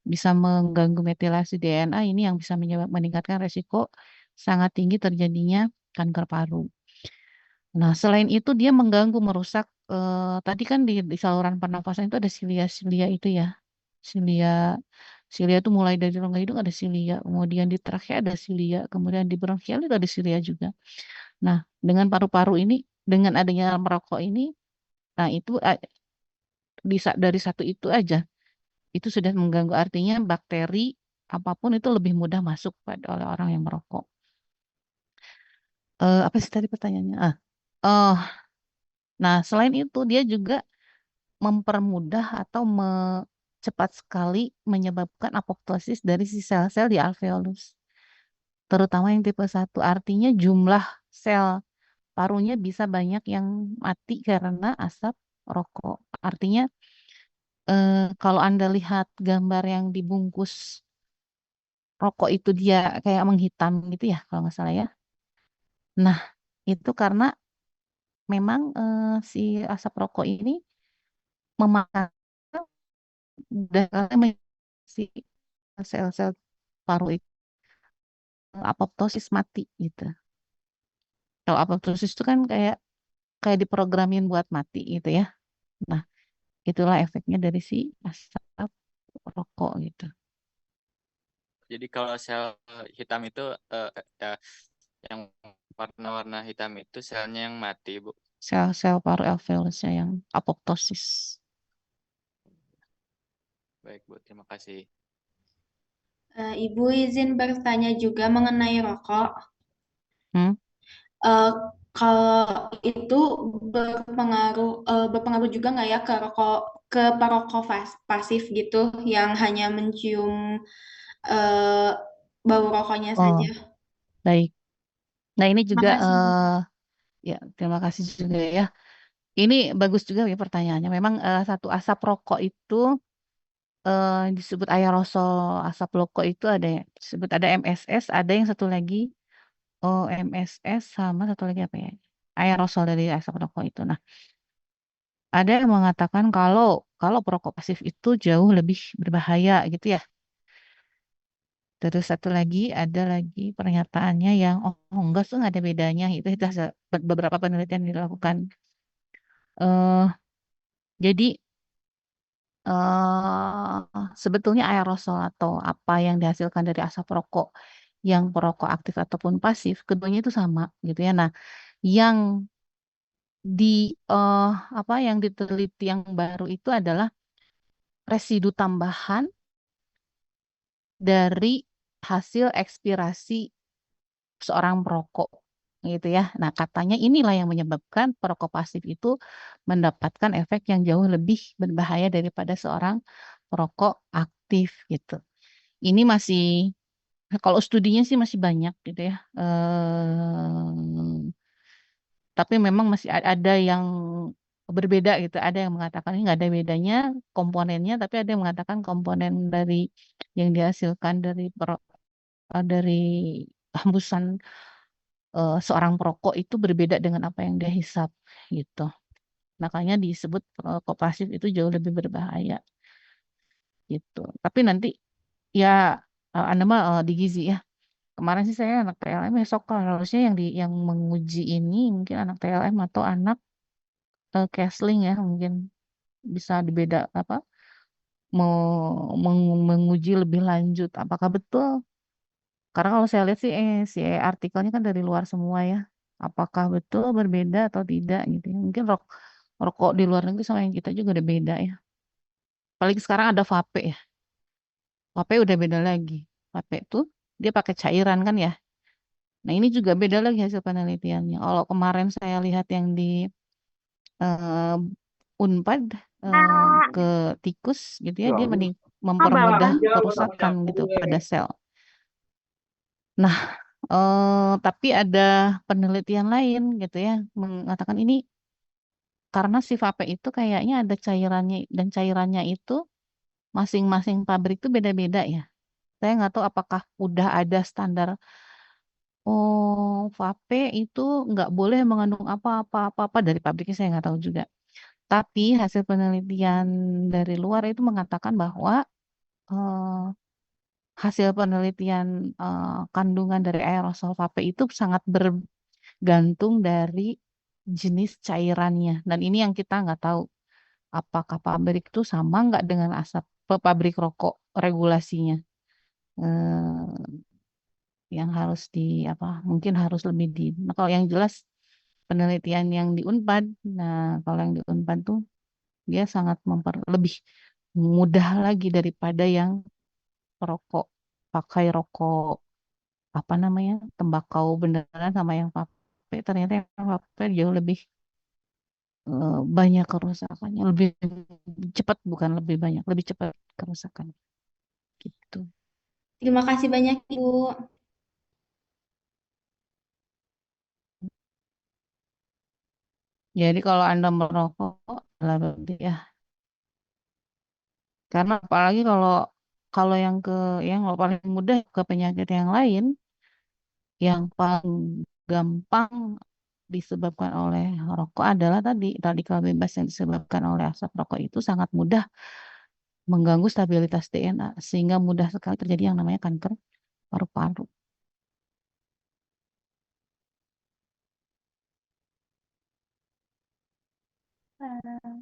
bisa mengganggu metilasi DNA ini yang bisa meningkatkan resiko sangat tinggi terjadinya kanker paru. Nah, selain itu dia mengganggu merusak tadi kan di saluran pernafasan itu ada silia-silia itu ya. Silia silia itu mulai dari rongga hidung ada silia, kemudian di trakea ada silia, kemudian di bronkial itu ada silia juga. Nah, dengan paru-paru ini dengan adanya merokok ini, nah itu dari satu itu aja itu sudah mengganggu, artinya bakteri apapun itu lebih mudah masuk pada oleh orang yang merokok. Apa sih tadi pertanyaannya? Oh, nah selain itu dia juga mempermudah atau cepat sekali menyebabkan apoptosis dari si sel-sel di alveolus, terutama yang tipe 1. Artinya jumlah sel parunya bisa banyak yang mati karena asap rokok. Artinya kalau Anda lihat gambar yang dibungkus rokok itu dia kayak menghitam gitu ya kalau nggak salah ya. Nah, itu karena memang si asap rokok ini memakan dan si sel-sel paru itu apoptosis mati gitu. Kalau apoptosis itu kan kayak kayak diprogramin buat mati gitu ya. Nah, itulah efeknya dari si asap rokok gitu. Jadi kalau sel hitam itu eh, yang warna-warna hitam itu selnya yang mati, Bu. Sel-sel paru alveolusnya yang apoptosis. Baik, Bu. Terima kasih. Ibu izin bertanya juga mengenai rokok. Hmm? Eh, Kalau itu berpengaruh juga nggak ya ke perokok pasif gitu yang hanya mencium eh, bau rokoknya Oh, saja. baik. Nah, ini juga Makasih, Bu. ya terima kasih juga ya. Ini bagus juga ya pertanyaannya. Memang satu asap rokok itu disebut aerosol. Asap rokok itu ada disebut ada MSS, ada yang satu lagi MSS sama satu lagi apa ya? Aerosol dari asap rokok itu. Nah, ada yang mengatakan kalau perokok pasif itu jauh lebih berbahaya gitu ya. Terus satu lagi ada lagi pernyataannya yang enggak tuh nggak ada bedanya, itu beberapa penelitian dilakukan. eh jadi sebetulnya aerosol atau apa yang dihasilkan dari asap rokok yang perokok aktif ataupun pasif, keduanya itu sama gitu ya. Nah, yang di apa yang diteliti yang baru itu adalah residu tambahan dari hasil ekspirasi seorang perokok gitu ya. Nah, katanya inilah yang menyebabkan perokok pasif itu mendapatkan efek yang jauh lebih berbahaya daripada seorang perokok aktif gitu. Ini masih kalau studinya sih masih banyak gitu ya. Tapi memang masih ada yang berbeda gitu. Ada yang mengatakan ini nggak ada bedanya komponennya, tapi ada yang mengatakan komponen dari yang dihasilkan dari hembusan seorang perokok itu berbeda dengan apa yang dia hisap gitu. Makanya disebut perokok pasif itu jauh lebih berbahaya gitu. Tapi nanti ya Anda mah di gizi ya. Kemarin sih saya anak TLM, besok harusnya yang menguji ini mungkin anak TLM atau anak Kesling ya, mungkin bisa dibeda apa mau menguji lebih lanjut apakah betul. Karena kalau saya lihat sih si artikelnya kan dari luar semua ya. Apakah betul berbeda atau tidak gitu ya. Mungkin rokok di luar negeri sama yang kita juga udah beda ya. Apalagi sekarang ada vape ya. Vape udah beda lagi. Vape itu dia pakai cairan kan ya. Nah, ini juga beda lagi hasil penelitiannya. Kalau kemarin saya lihat yang di eh, Unpad ke tikus gitu ya, dia mempermudah kerusakan gitu pada sel. Nah, tapi ada penelitian lain gitu ya mengatakan ini karena si vape itu kayaknya ada cairannya dan cairannya itu masing-masing pabrik itu beda-beda ya. Saya nggak tahu apakah udah ada standar. Oh, vape itu nggak boleh mengandung apa-apa dari pabriknya, saya nggak tahu juga. Tapi hasil penelitian dari luar itu mengatakan bahwa eh, hasil penelitian kandungan dari aerosol vape itu sangat bergantung dari jenis cairannya. Dan ini yang kita nggak tahu apakah pabrik itu sama nggak dengan asap pabrik rokok regulasinya. Yang harus di apa? Mungkin harus lebih di. Nah, kalau yang jelas penelitian yang di Unpad. Nah, kalau yang di Unpad tuh dia sangat lebih mudah lagi daripada yang rokok, pakai rokok apa namanya, tembakau beneran sama yang vape. Ternyata yang vape jauh lebih banyak kerusakannya, lebih cepat, bukan lebih banyak, lebih cepat kerusakan gitu. Terima kasih banyak, Ibu. Jadi kalau Anda merokok, lah berarti ya. Karena apalagi kalau kalau yang paling mudah ke penyakit yang lain, yang paling gampang disebabkan oleh rokok adalah tadi radikal bebas yang disebabkan oleh asap rokok itu sangat mudah mengganggu stabilitas DNA sehingga mudah sekali terjadi yang namanya kanker paru-paru.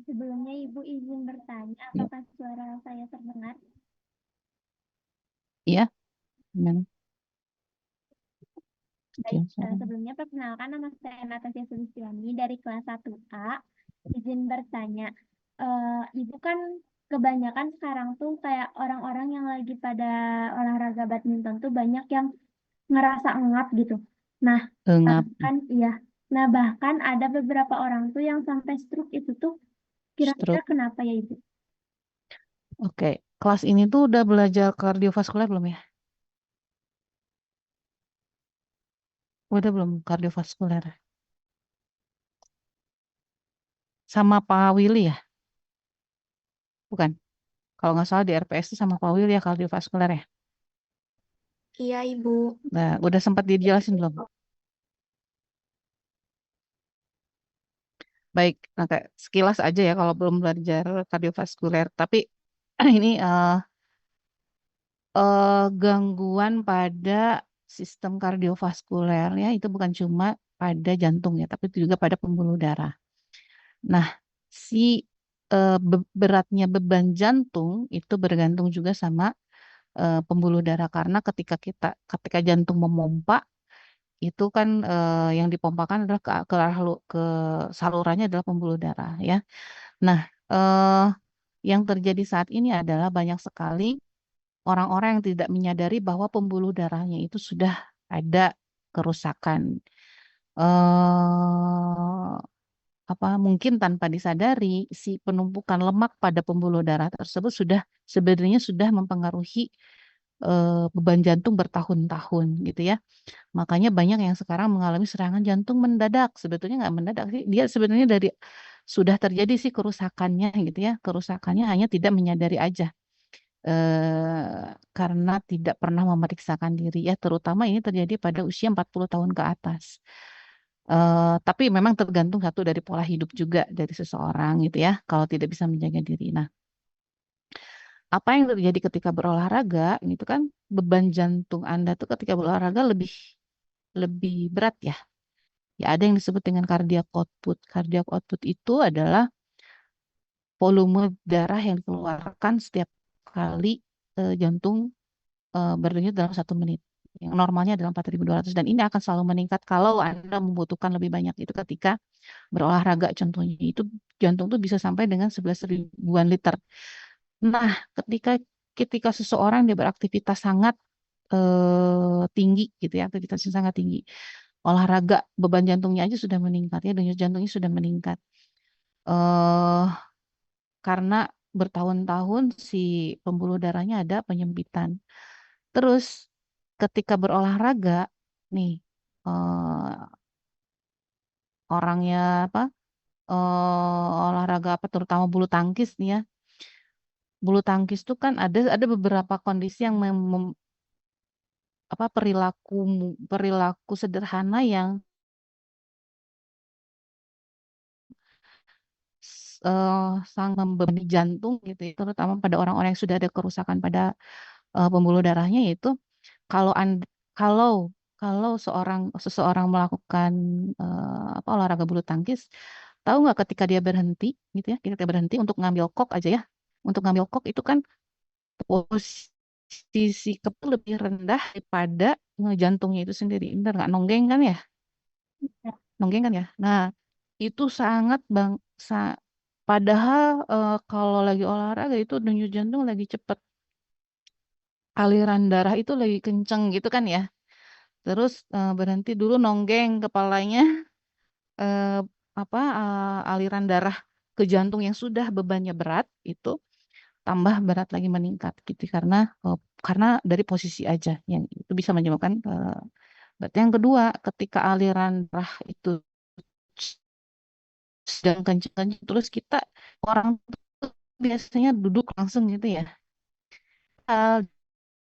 Sebelumnya Ibu izin bertanya, Ya, apakah suara saya terdengar? iya, gimana? Baik, Kecil suara. sebelumnya perkenalkan nama saya Natasha Sulistiani dari kelas 1A. Izin bertanya, Ibu kan kebanyakan sekarang tuh kayak orang-orang yang lagi pada olahraga badminton tuh banyak yang ngerasa engap gitu. Nah, Engap, bahkan iya. Nah, bahkan ada beberapa orang tuh yang sampai stroke itu tuh kira-kira stroke. kenapa ya Ibu? Oke, kelas ini tuh udah belajar kardiovaskuler belum ya? Udah belum kardiovaskuler? Sama Pak Willy ya? Bukan. Kalau nggak salah di RPS itu sama Pak Willy ya kardiovaskuler ya? Iya, Ibu. Nah, udah sempat dijelasin belum? Baik, nah, kayak sekilas aja ya kalau belum belajar kardiovaskuler. Tapi ini gangguan pada sistem kardiovaskuler ya itu bukan cuma pada jantung ya, tapi itu juga pada pembuluh darah. Nah, si beratnya beban jantung itu bergantung juga sama pembuluh darah karena ketika jantung memompa itu kan yang dipompakan adalah ke salurannya adalah pembuluh darah ya. Nah, eh, yang terjadi saat ini adalah banyak sekali orang-orang yang tidak menyadari bahwa pembuluh darahnya itu sudah ada kerusakan. eh Apa mungkin tanpa disadari si penumpukan lemak pada pembuluh darah tersebut sebenarnya sudah mempengaruhi beban jantung bertahun-tahun gitu ya. Makanya banyak yang sekarang mengalami serangan jantung mendadak. Sebetulnya nggak mendadak sih. Dia sebenarnya sudah terjadi sih kerusakannya gitu ya. Kerusakannya hanya tidak menyadari aja. Karena tidak pernah memeriksakan diri ya. Terutama ini terjadi pada usia 40 tahun ke atas. Tapi memang tergantung satu dari pola hidup juga dari seseorang gitu ya. Kalau tidak bisa menjaga diri. Nah, apa yang terjadi ketika berolahraga gitu kan beban jantung Anda tuh ketika berolahraga lebih lebih berat ya. Ya ada yang disebut dengan cardiac output. Cardiac output itu adalah volume darah yang dikeluarkan setiap kali jantung berdenyut dalam 1 menit. Yang normalnya adalah 4.200 dan ini akan selalu meningkat kalau Anda membutuhkan lebih banyak itu ketika berolahraga contohnya. Itu jantung tuh bisa sampai dengan 11 ribuan liter. Nah, ketika ketika seseorang dia beraktivitas sangat tinggi gitu ya, aktivitasnya sangat tinggi. Olahraga beban jantungnya aja sudah meningkat ya, denyut jantungnya sudah meningkat. eh karena bertahun-tahun si pembuluh darahnya ada penyempitan. Terus ketika berolahraga nih eh orangnya apa olahraga apa terutama bulu tangkis nih ya. Bulu tangkis tuh kan ada beberapa kondisi yang apa perilaku sederhana yang sangat membebani jantung gitu ya, terutama pada orang-orang yang sudah ada kerusakan pada pembuluh darahnya yaitu kalau kalau kalau seseorang melakukan apa olahraga bulu tangkis, tahu nggak ketika dia berhenti gitu ya, ketika berhenti untuk ngambil kok aja ya, untuk ngambil kok itu kan posisi kepala lebih rendah daripada jantungnya itu sendiri, benar nggak nonggeng kan ya? nonggeng kan ya. Nah, itu sangat padahal kalau lagi olahraga itu denyut jantung lagi cepet, aliran darah itu lagi kenceng gitu kan ya. Terus berhenti dulu nonggeng kepalanya, eh, aliran darah ke jantung yang sudah bebannya berat itu tambah berat lagi meningkat gitu karena dari posisi aja yang itu bisa menyebabkan berarti yang kedua ketika aliran darah itu sedang kencang-kencang terus orang tuh biasanya duduk langsung gitu ya.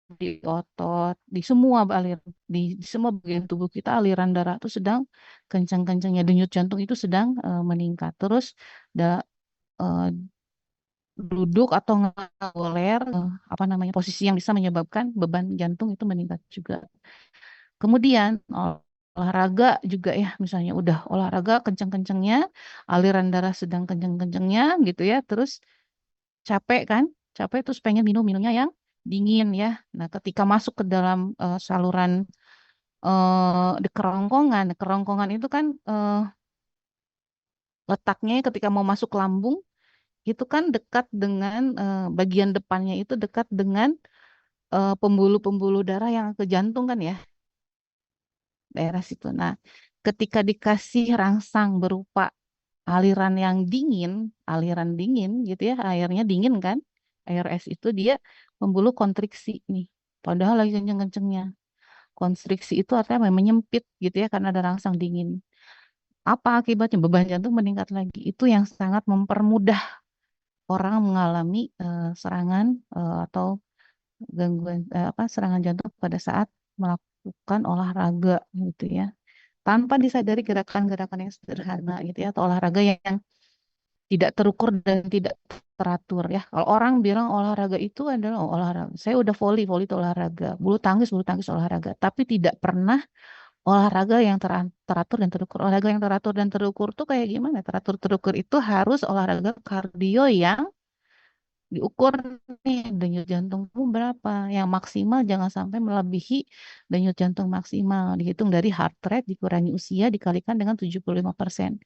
Di otot, di semua bagian tubuh kita aliran darah itu sedang kencang-kencangnya, denyut jantung itu sedang meningkat. Terus da, eh, duduk atau ngoler, posisi yang bisa menyebabkan beban jantung itu meningkat juga. Kemudian olahraga juga ya, misalnya udah olahraga kencang-kencangnya, aliran darah sedang kencang-kencangnya gitu ya, terus capek kan, capek terus pengen minumnya yang dingin ya. Nah, ketika masuk ke dalam saluran di kerongkongan itu kan letaknya ketika mau masuk lambung itu kan dekat dengan bagian depannya itu dekat dengan pembuluh-pembuluh darah yang ke jantung kan ya, daerah situ. Nah, ketika dikasih rangsang berupa aliran dingin gitu ya, airnya dingin kan, air es itu dia pembuluh kontriksi nih. Padahal lagi kenceng-kencengnya. Konstriksi itu artinya memang menyempit gitu ya karena ada rangsang dingin. Apa akibatnya? Beban jantung meningkat lagi. Itu yang sangat mempermudah orang mengalami serangan atau gangguan serangan jantung pada saat melakukan olahraga gitu ya. Tanpa disadari gerakan-gerakan yang sederhana gitu ya atau olahraga yang tidak terukur dan tidak teratur ya. Kalau orang bilang olahraga itu adalah olahraga. Saya udah voli itu olahraga. Bulu tangkis olahraga. Tapi tidak pernah olahraga yang teratur dan terukur. Olahraga yang teratur dan terukur tuh kayak gimana? Teratur terukur itu harus olahraga kardio yang diukur nih denyut jantungmu berapa. Yang maksimal jangan sampai melebihi denyut jantung maksimal. Dihitung dari heart rate dikurangi usia dikalikan dengan 75%.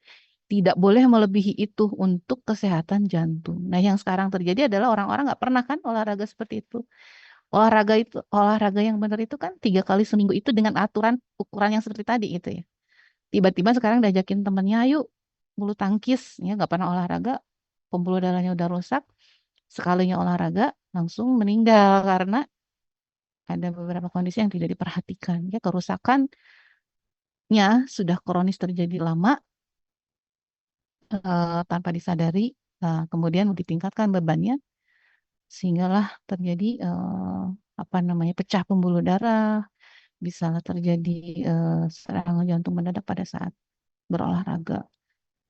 Tidak boleh melebihi itu untuk kesehatan jantung. Nah, yang sekarang terjadi adalah orang-orang nggak pernah kan olahraga seperti itu. Olahraga yang benar itu kan 3 kali seminggu itu dengan aturan ukuran yang seperti tadi gitu ya. Tiba-tiba sekarang diajakin temennya, ayo bulu tangkis, ya nggak pernah olahraga, pembuluh darahnya udah rusak, sekalinya olahraga langsung meninggal karena ada beberapa kondisi yang tidak diperhatikan. Ya kerusakannya sudah kronis terjadi lama tanpa disadari, kemudian ditingkatkan bebannya sehinggalah terjadi pecah pembuluh darah, bisa terjadi serangan jantung mendadak pada saat berolahraga.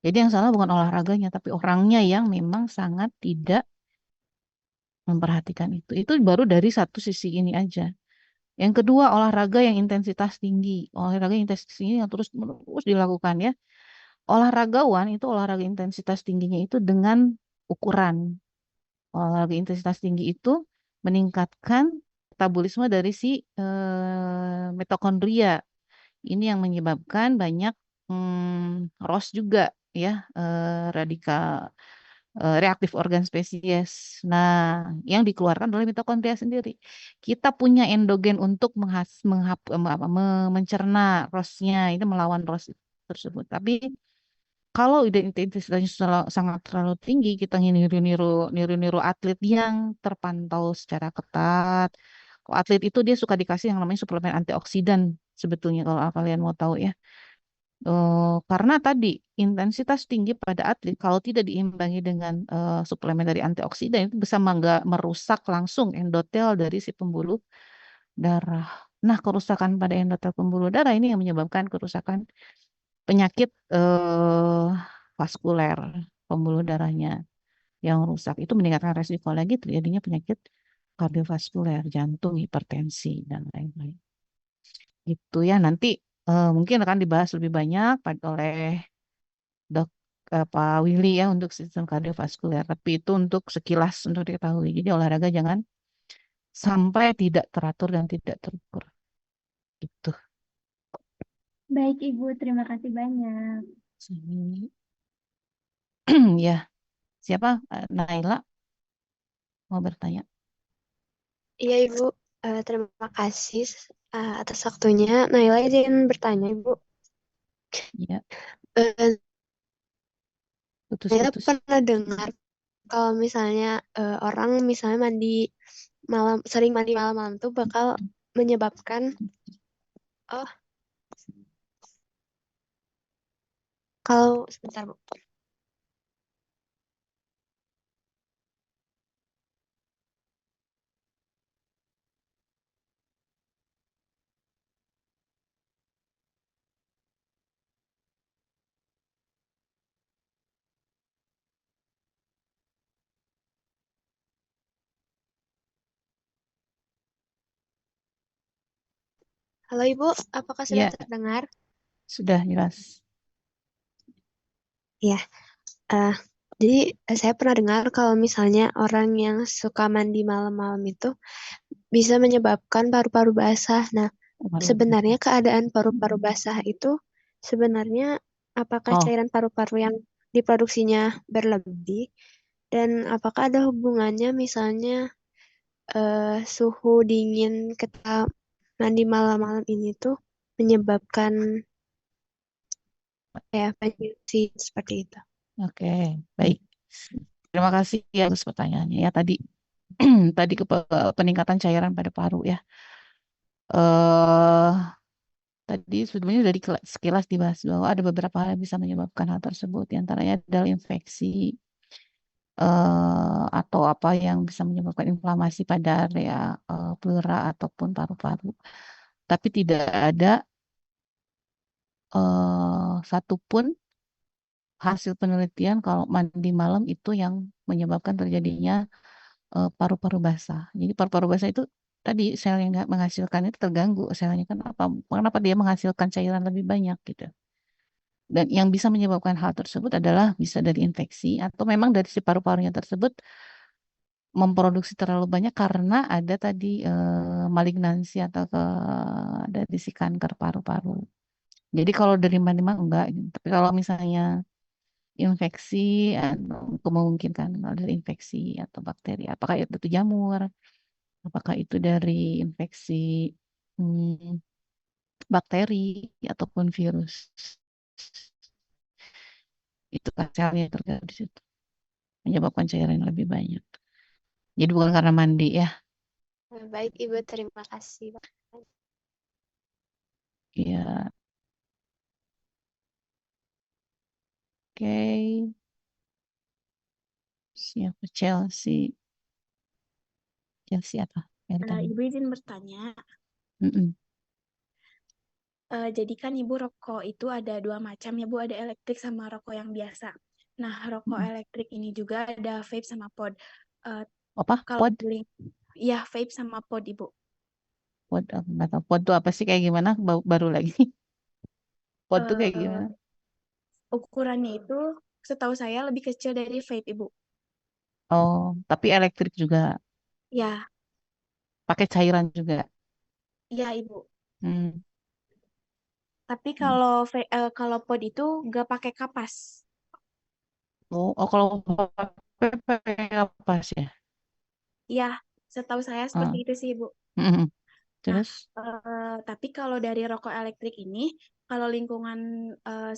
Jadi yang salah bukan olahraganya, tapi orangnya yang memang sangat tidak memperhatikan itu. Itu baru dari satu sisi ini aja. Yang kedua, olahraga yang intensitas tinggi. Olahraga yang intensitas tinggi yang terus dilakukan ya. Olahragawan itu olahraga intensitas tingginya itu dengan ukuran. Olahraga intensitas tinggi itu meningkatkan metabolisme dari si mitokondria. Ini yang menyebabkan banyak ROS juga ya, radikal reaktif organ spesies. Nah, yang dikeluarkan oleh mitokondria sendiri. Kita punya endogen untuk mencerna ROS-nya, itu melawan ROS tersebut. Tapi kalau intensitasnya sangat terlalu tinggi, kita niru-niru atlet yang terpantau secara ketat. Kalau atlet itu dia suka dikasih yang namanya suplemen antioksidan sebetulnya kalau kalian mau tahu ya. Karena tadi intensitas tinggi pada atlet kalau tidak diimbangi dengan suplemen dari antioksidan itu bisa merusak langsung endotel dari si pembuluh darah. Nah, kerusakan pada endotel pembuluh darah ini yang menyebabkan kerusakan penyakit vaskuler pembuluh darahnya yang rusak. Itu meningkatkan resiko lagi terjadinya penyakit kardiovaskuler, jantung, hipertensi dan lain-lain. Gitu ya. Nanti mungkin akan dibahas lebih banyak oleh Dok Pak Willy ya untuk sistem kardiovaskuler. Tapi itu untuk sekilas untuk diketahui. Jadi olahraga jangan sampai tidak teratur dan tidak terukur. Gitu. Baik, Ibu. Terima kasih banyak. Sini. Ya, siapa? Naila mau bertanya. Iya, Ibu. Terima kasih atas waktunya. Naila izin bertanya, Ibu. Ya, Eh, Naila putus-putus. pernah dengar kalau misalnya orang misalnya sering mandi malam-malam tuh bakal menyebabkan, oh, kalau sebentar, Bu. Halo, Ibu. Apakah sudah Ya, terdengar? sudah jelas. Iya. eh, jadi saya pernah dengar kalau misalnya orang yang suka mandi malam-malam itu bisa menyebabkan paru-paru basah. Nah, Baru. sebenarnya keadaan paru-paru basah itu sebenarnya apakah Oh, cairan paru-paru yang diproduksinya berlebih dan apakah ada hubungannya misalnya suhu dingin ketika mandi malam-malam ini tuh menyebabkan banjir seperti itu. oke. Baik. Terima kasih ya atas pertanyaannya ya tadi. Tadi peningkatan cairan pada paru ya. Eh Tadi sebetulnya dari sekilas dibahas bahwa ada beberapa hal yang bisa menyebabkan hal tersebut. Di antaranya adalah infeksi atau apa yang bisa menyebabkan inflamasi pada area pleura ataupun paru-paru. Tapi tidak ada satupun hasil penelitian kalau mandi malam itu yang menyebabkan terjadinya paru-paru basah. Jadi paru-paru basah itu tadi sel yang nggak menghasilkan itu terganggu selnya. Kenapa dia menghasilkan cairan lebih banyak gitu. Dan yang bisa menyebabkan hal tersebut adalah bisa dari infeksi atau memang dari si paru-parunya tersebut memproduksi terlalu banyak karena ada tadi malignansi atau dari si kanker paru-paru. Jadi kalau dari mandi mah enggak gitu. Tapi kalau misalnya infeksi, kemungkinan kalau dari infeksi atau bakteri, apakah itu jamur, apakah itu dari infeksi hmm, bakteri ataupun virus, itu kan selnya tergabung di situ, menyebabkan cairan yang lebih banyak. Jadi bukan karena mandi ya. Baik, Ibu, terima kasih. Iya, oke. Siapa Chelsea? Chelsea apa? Yang ditanya. Ibu izin bertanya, Mm-mm. jadi kan Ibu rokok itu ada dua macam ya Bu, ada elektrik sama rokok yang biasa. Nah, rokok Mm-mm. elektrik ini juga ada vape sama pod. Eh, Apa? kalau Pod? ya vape sama pod Ibu. Pod, nggak tahu. Pod itu apa sih kayak gimana? Baru lagi. Pod itu kayak Eh, gimana? Ukurannya itu setahu saya lebih kecil dari vape Ibu. Oh, tapi elektrik juga. Ya, Pakai cairan juga. ya Ibu. Hmm. Tapi Hmm. kalau pod itu nggak pakai kapas. Kalau pakai apa sih ya? Ya, setahu saya Ah. seperti itu sih Ibu. Mm-mm. Nah, Terus? tapi kalau dari rokok elektrik ini, kalau lingkungan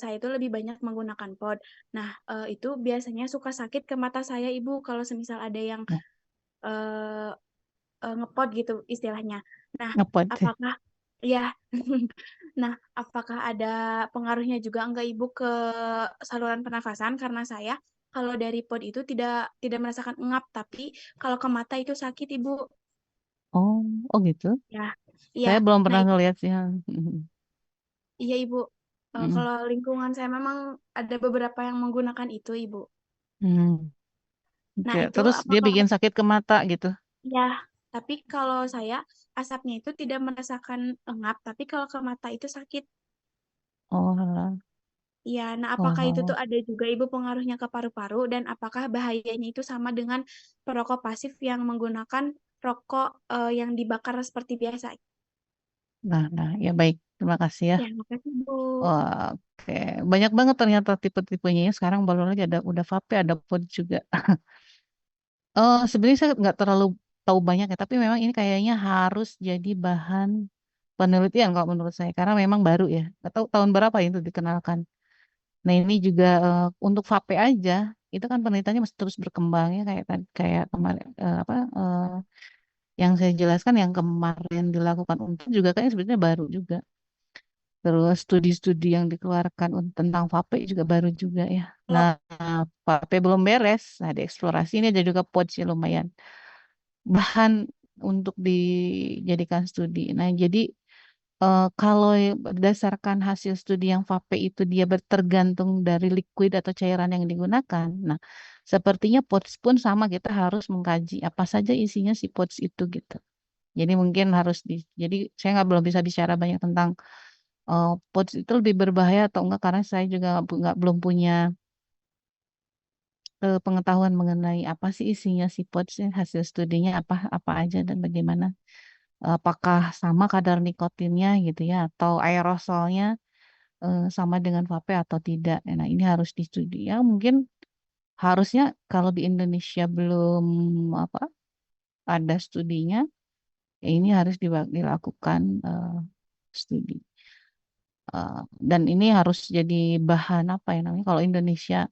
saya itu lebih banyak menggunakan pod. Nah, itu biasanya suka sakit ke mata saya, Ibu, kalau semisal ada yang Nah, eh, ngepod gitu istilahnya. Nah, ngepod. apakah ya, nah, apakah ada pengaruhnya juga enggak Ibu ke saluran pernafasan? Karena saya kalau dari pod itu tidak merasakan engap, tapi kalau ke mata itu sakit, Ibu. Oh, oh gitu. Ya, iya. Saya belum Nah, pernah itu ngeliat sih. Mm-mm. iya, Ibu. Mm-mm. Kalau lingkungan saya memang ada beberapa yang menggunakan itu, Ibu. Hmm. Nah, Oke, itu terus dia apakah bikin sakit ke mata gitu. ya? Tapi kalau saya asapnya itu tidak merasakan engap, tapi kalau ke mata itu sakit. Oh, alah. Ya, nah apakah itu Oh, tuh ada juga Ibu pengaruhnya ke paru-paru dan apakah bahayanya itu sama dengan perokok pasif yang menggunakan rokok yang dibakar seperti biasa? nah, ya baik. Terima kasih ya. Ya, makasih Bu. Wah, oke. Banyak banget ternyata tipe-tipenya ya. Sekarang baru lagi ada udah vape, ada pod juga. Sebenarnya saya nggak terlalu tahu banyak ya, tapi memang ini kayaknya harus jadi bahan penelitian kalau menurut saya, karena memang baru ya. Nggak tahu tahun berapa itu dikenalkan. Nah ini juga untuk vape aja, itu kan penelitiannya masih terus berkembang ya, kayak kemarin apa yang saya jelaskan yang kemarin dilakukan untuk juga kayaknya sebenarnya baru juga. Terus studi-studi yang dikeluarkan tentang vape juga baru juga ya. Kalau Nah, vape belum beres. Nah, dieksplorasi ini ada juga pods ya lumayan. Bahan untuk dijadikan studi. Nah, jadi kalau berdasarkan hasil studi yang vape itu dia tergantung dari liquid atau cairan yang digunakan. Nah, sepertinya pods pun sama kita harus mengkaji apa saja isinya si pods itu gitu. Jadi mungkin harus jadi saya nggak belum bisa bicara banyak tentang pods itu lebih berbahaya atau enggak karena saya juga belum punya pengetahuan mengenai apa sih isinya si pods hasil studinya apa apa aja dan bagaimana. Apakah sama kadar nikotinnya gitu ya atau aerosolnya sama dengan vape atau tidak. Nah, ini harus distudi. Ya, mungkin harusnya kalau di Indonesia belum apa ada studinya, ya ini harus dilakukan studi. Dan ini harus jadi bahan apa ya namanya? Kalau Indonesia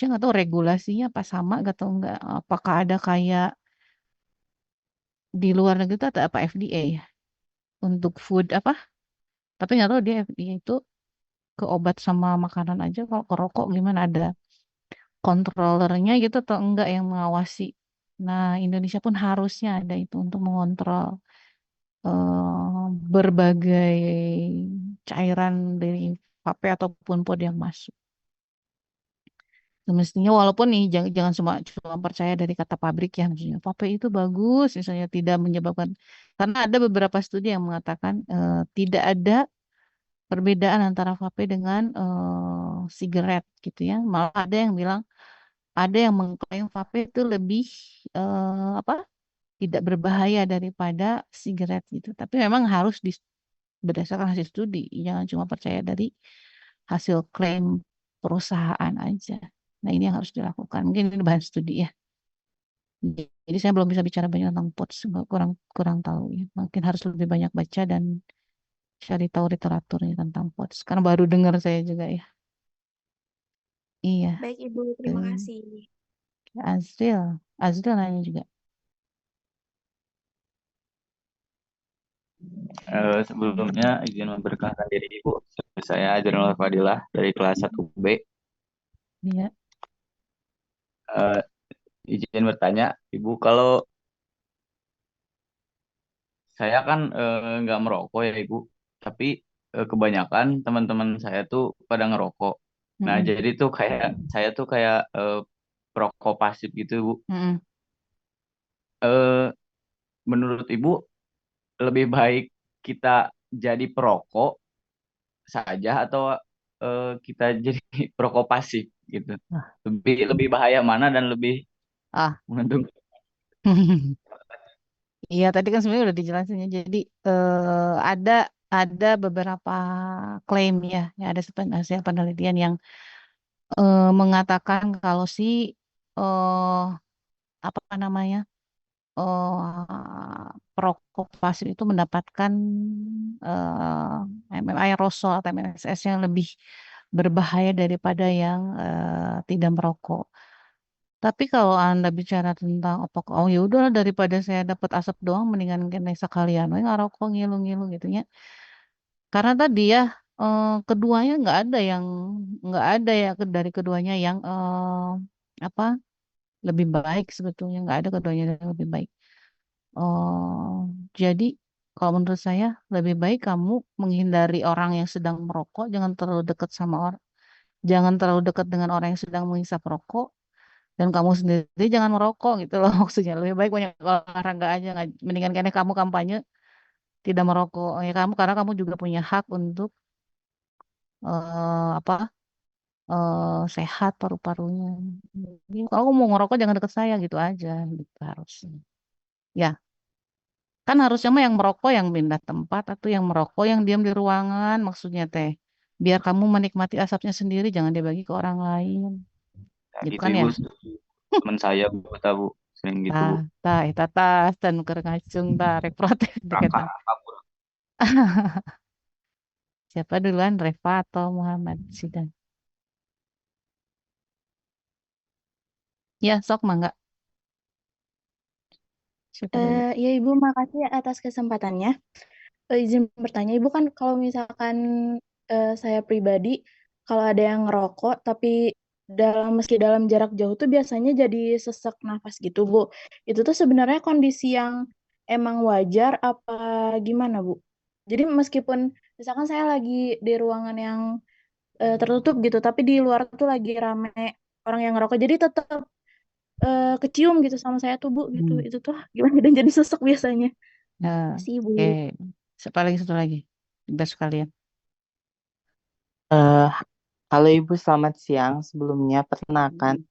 nggak tahu regulasinya apa sama atau enggak. Apakah ada kayak di luar negeri itu ada apa FDA ya untuk food apa? Tapi nggak tahu dia FDA itu ke obat sama makanan aja. Kalau ke rokok gimana ada kontrolernya gitu atau enggak yang mengawasi. Nah, Indonesia pun harusnya ada itu untuk mengontrol berbagai cairan dari vape ataupun pod yang masuk. Semestinya walaupun nih jangan cuma percaya dari kata pabrik ya, maksudnya vape itu bagus, misalnya tidak menyebabkan karena ada beberapa studi yang mengatakan tidak ada perbedaan antara vape dengan sigaret gitu ya. Malah ada yang bilang ada yang mengklaim vape itu lebih apa tidak berbahaya daripada sigaret gitu. Tapi memang harus berdasarkan hasil studi, jangan cuma percaya dari hasil klaim perusahaan aja. Nah ini yang harus dilakukan. Mungkin ini bahan studi ya. Jadi saya belum bisa bicara banyak tentang POTS, kurang kurang tahu ya. Mungkin harus lebih banyak baca dan cari tahu literaturnya tentang POTS. Karena baru dengar saya juga ya. Iya, baik Ibu, terima tuh. kasih. Azril nanya juga. Sebelumnya izin memperkenalkan diri Ibu. Saya Ajrul Fadilah dari kelas 1B. Iya. Eh, izin bertanya, Ibu, kalau saya kan nggak merokok ya Ibu, tapi kebanyakan teman-teman saya tuh pada ngerokok. Nah, Mm-mm. jadi tuh kayak saya tuh kayak perokok pasif gitu, Bu. Mm-mm. Eh, menurut Ibu lebih baik kita jadi perokok saja atau kita jadi perokok pasif gitu? Ah. Lebih lebih bahaya mana dan lebih Ah. menguntungkan? Iya, tadi kan sebenarnya udah dijelasin ya. Jadi ada beberapa klaim ya, ada hasil penelitian yang mengatakan kalau si eh apa namanya perokok pasif itu mendapatkan aerosol atau MSS yang lebih berbahaya daripada yang tidak merokok. Tapi kalau Anda bicara tentang apakah oh ya udahlah daripada saya dapat asap doang mendingan kena sekalian we ngarokok ngilu-ngilu gitu ya. Karena tadi ya keduanya nggak ada ya dari keduanya yang apa lebih baik sebetulnya nggak ada keduanya yang lebih baik. Jadi kalau menurut saya lebih baik kamu menghindari orang yang sedang merokok, jangan terlalu dekat dengan orang yang sedang menghisap rokok dan kamu sendiri jangan merokok gitu loh maksudnya lebih baik banyak olahraga aja mendingan kayaknya kamu kampanye tidak merokok ya kamu karena kamu juga punya hak untuk apa sehat paru-parunya. Jadi, kalau kamu mau ngerokok jangan dekat saya gitu aja gitu harusnya. Ya, Kan harusnya mah yang merokok yang pindah tempat atau yang merokok yang diam di ruangan maksudnya teh. Biar kamu menikmati asapnya sendiri, jangan dibagi ke orang lain. Ya, Gitu itu kan ya? Ibu teman saya Bu tahu sering gitu Tah, Bu. tah, eta tas dan keur ngacung tah rek protes Kakak deketan. kabur. Siapa duluan, Reva atau Muhammad Sidan? Ya, sok mangga. Siapa dulu? Ya Ibu, makasih atas kesempatannya. Izin bertanya, Ibu kan kalau misalkan saya pribadi, kalau ada yang ngerokok, tapi meski dalam jarak jauh tuh biasanya jadi sesak nafas gitu, Bu. Itu tuh sebenarnya kondisi yang emang wajar apa gimana, Bu? Jadi meskipun misalkan saya lagi di ruangan yang tertutup gitu, tapi di luar tuh lagi rame orang yang ngerokok, jadi tetap kecium gitu sama saya tuh, Bu, gitu. Hmm. Itu tuh gimana dan jadi sesak biasanya. Nah, Makasih, Ibu. oke. Siapa lagi satu lagi? Bebas sekalian. Eh, Halo Ibu, selamat siang. Sebelumnya perkenalkan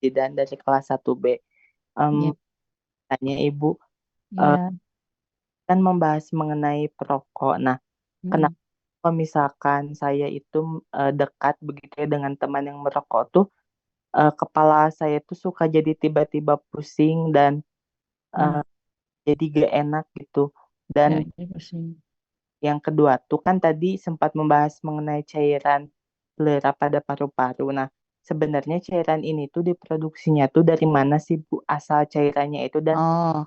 Zidan dari kelas 1B. Em, Ya, Tanya Ibu, eh, ya. kan membahas mengenai perokok. Nah, Hmm. kenapa kalau misalkan saya itu dekat begitu ya dengan teman yang merokok tuh, kepala saya tuh suka jadi tiba-tiba pusing dan Hmm. eh, jadi gak enak gitu. Dan Ya, ini pusing. yang kedua tuh kan tadi sempat membahas mengenai cairan pleura pada paru-paru. Nah, sebenarnya cairan ini tuh diproduksinya tuh dari mana sih Bu asal cairannya itu, dan Oh,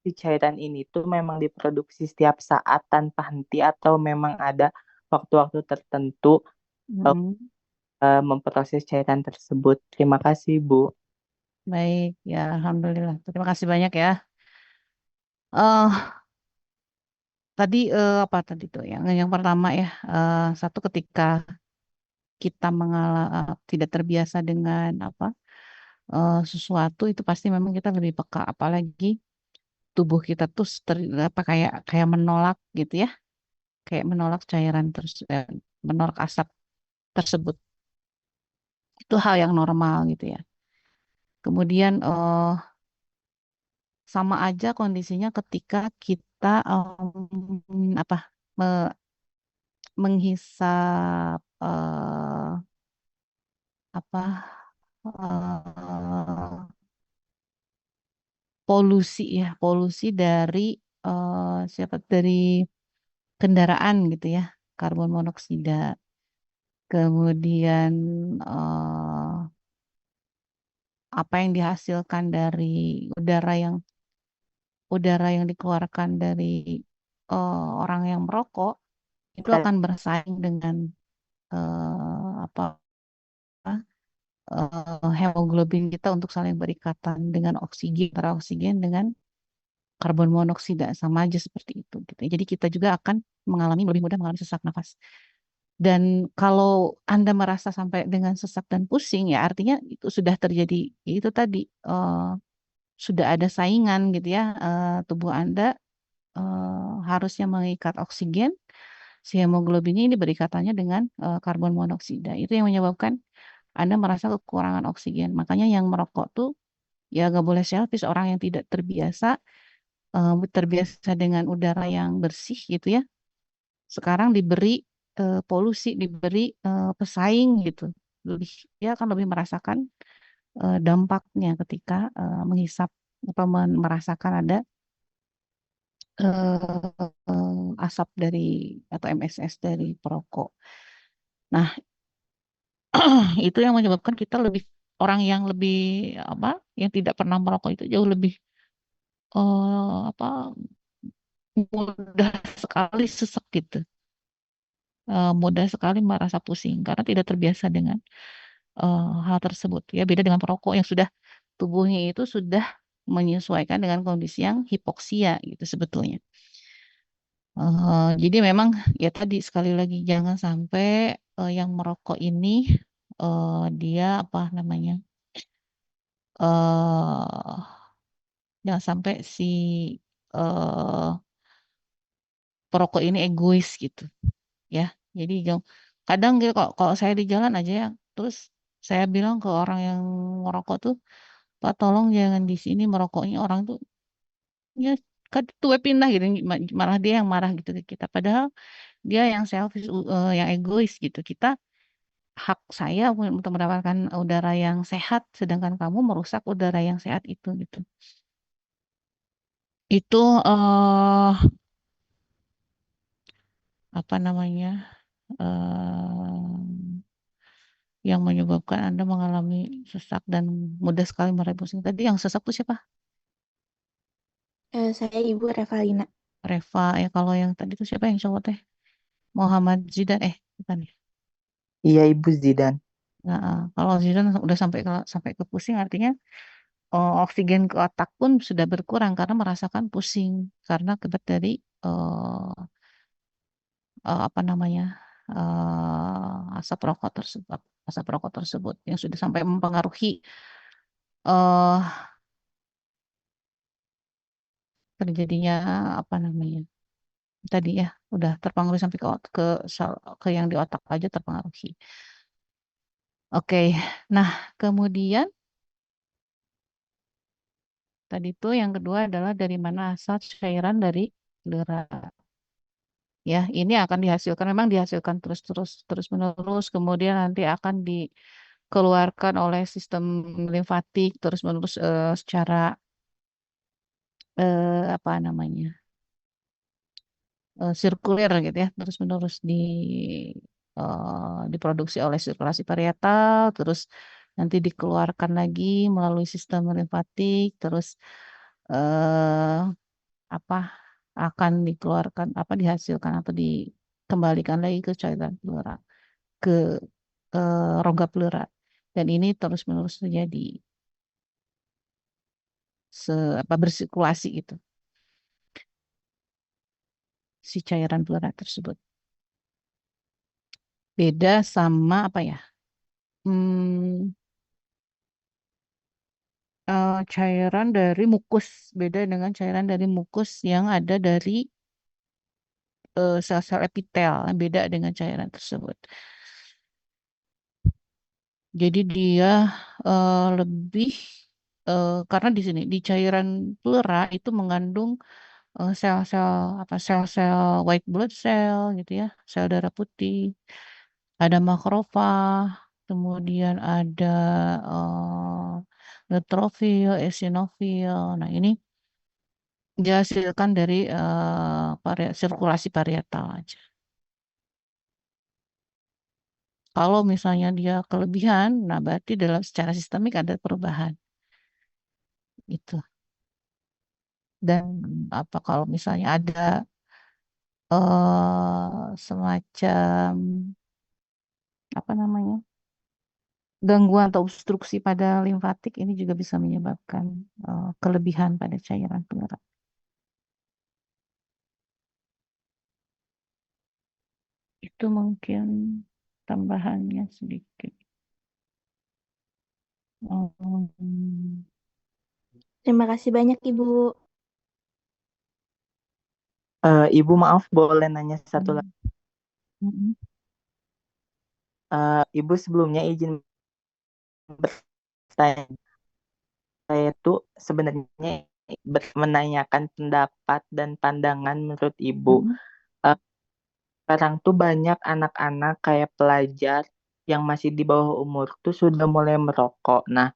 si cairan ini tuh memang diproduksi setiap saat tanpa henti atau memang ada waktu-waktu tertentu eh, mm, memproses cairan tersebut. Terima kasih Bu. baik. Ya, Alhamdulillah. Terima kasih banyak ya. Eh, tadi apa tadi tuh? Yang pertama ya, satu ketika kita tidak terbiasa dengan apa sesuatu itu pasti memang kita lebih peka, apalagi tubuh kita tuh apa kayak menolak gitu ya, kayak menolak cairan terus menolak asap tersebut. Itu hal yang normal gitu ya. Kemudian sama aja kondisinya ketika kita apa me- menghisap apa polusi ya, polusi dari siapa dari kendaraan gitu ya, karbon monoksida. Kemudian eh, apa yang dihasilkan dari udara yang dikeluarkan dari orang yang merokok itu akan bersaing dengan apa hemoglobin kita untuk saling berikatan dengan oksigen, antara oksigen dengan karbon monoksida sama aja seperti itu gitu. Jadi kita juga akan lebih mudah mengalami sesak nafas. Dan kalau Anda merasa sampai dengan sesak dan pusing ya artinya itu sudah terjadi itu tadi sudah ada saingan gitu ya, tubuh Anda harusnya mengikat oksigen, si hemoglobinnya ini berikatannya dengan karbon monoksida. Itu yang menyebabkan Anda merasa kekurangan oksigen. Makanya yang merokok tuh ya nggak boleh selfish. Orang yang tidak terbiasa dengan udara yang bersih gitu ya. Sekarang diberi polusi, diberi pesaing gitu. Lebih dia akan lebih merasakan dampaknya ketika menghisap atau merasakan ada asap dari atau MSS dari perokok. Nah, itu yang menyebabkan kita orang yang lebih apa, yang tidak pernah merokok itu jauh lebih apa mudah sekali sesak gitu, mudah sekali merasa pusing karena tidak terbiasa dengan hal tersebut. Ya beda dengan perokok yang sudah tubuhnya itu sudah menyesuaikan dengan kondisi yang hipoksia gitu sebetulnya. Jadi memang ya tadi sekali lagi jangan sampai yang merokok ini dia apa namanya eh jangan sampai si eh perokok ini egois gitu ya. Jadi kadang gitu kalau saya di jalan aja ya, terus saya bilang ke orang yang merokok tuh, Pak tolong jangan di sini merokoknya orang tuh ya kan itu pindah gitu, malah dia yang marah gitu ke kita. Padahal dia yang selfish, yang egois gitu. Kita hak saya untuk mendapatkan udara yang sehat, sedangkan kamu merusak udara yang sehat itu gitu. Itu apa namanya? Yang menyebabkan Anda mengalami sesak dan mudah sekali meraih pusing. Tadi yang sesak itu siapa? Saya Ibu Revalina. Reva. Ya kalau yang tadi itu siapa yang cowok teh? Muhammad Zidan. Bukan ya? Iya, Ibu Zidan. Nah, kalau Zidan udah sampai ke pusing, artinya oksigen ke otak pun sudah berkurang karena merasakan pusing karena akibat dari apa namanya, asap rokok tersebut yang sudah sampai mempengaruhi eh terjadinya apa namanya tadi ya, udah terpengaruh sampai ke yang di otak aja terpengaruhi. Oke, nah kemudian tadi tuh yang kedua adalah dari mana asal cairan dari pleura. Ya, ini akan dihasilkan, memang dihasilkan terus menerus, kemudian nanti akan dikeluarkan oleh sistem limfatik terus menerus secara apa namanya, sirkuler gitu ya, terus menerus diproduksi oleh sirkulasi parietal, terus nanti dikeluarkan lagi melalui sistem limfatik, terus eh, apa akan dikeluarkan, apa dihasilkan atau dikembalikan lagi ke cairan pleura, ke rongga pleura, dan ini terus menerus terjadi bersirkulasi itu si cairan pleura tersebut. Beda sama apa ya? Hmm, cairan dari mukus, beda dengan cairan dari mukus yang ada dari sel-sel epitel, beda dengan cairan tersebut. Jadi dia lebih karena di sini di cairan pleura itu mengandung sel-sel apa, sel-sel white blood cell gitu ya, sel darah putih, ada makrofag, kemudian ada neutrofil, eosinofil. Nah, ini dihasilkan dari sirkulasi parietal aja. Kalau misalnya dia kelebihan, nah berarti dalam secara sistemik ada perubahan itu. Dan apa kalau misalnya ada semacam apa namanya, gangguan atau obstruksi pada limfatik, ini juga bisa menyebabkan kelebihan pada cairan pleura. Itu mungkin tambahannya sedikit. Hmm. Terima kasih banyak Ibu. Ibu maaf boleh nanya satu lagi. Mm-mm. Ibu sebelumnya izin bertanya. Saya tuh sebenarnya menanyakan pendapat dan pandangan menurut Ibu. Mm-mm. Sekarang tuh banyak anak-anak kayak pelajar yang masih di bawah umur tuh sudah mulai merokok. Nah,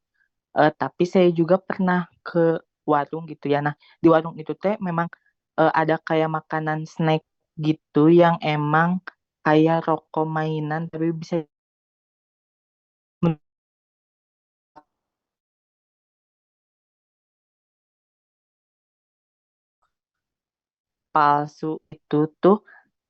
tapi saya juga pernah ke warung gitu ya. Nah, di warung itu teh memang ada kayak makanan snack gitu yang emang kayak rokok mainan tapi bisa palsu. Itu tuh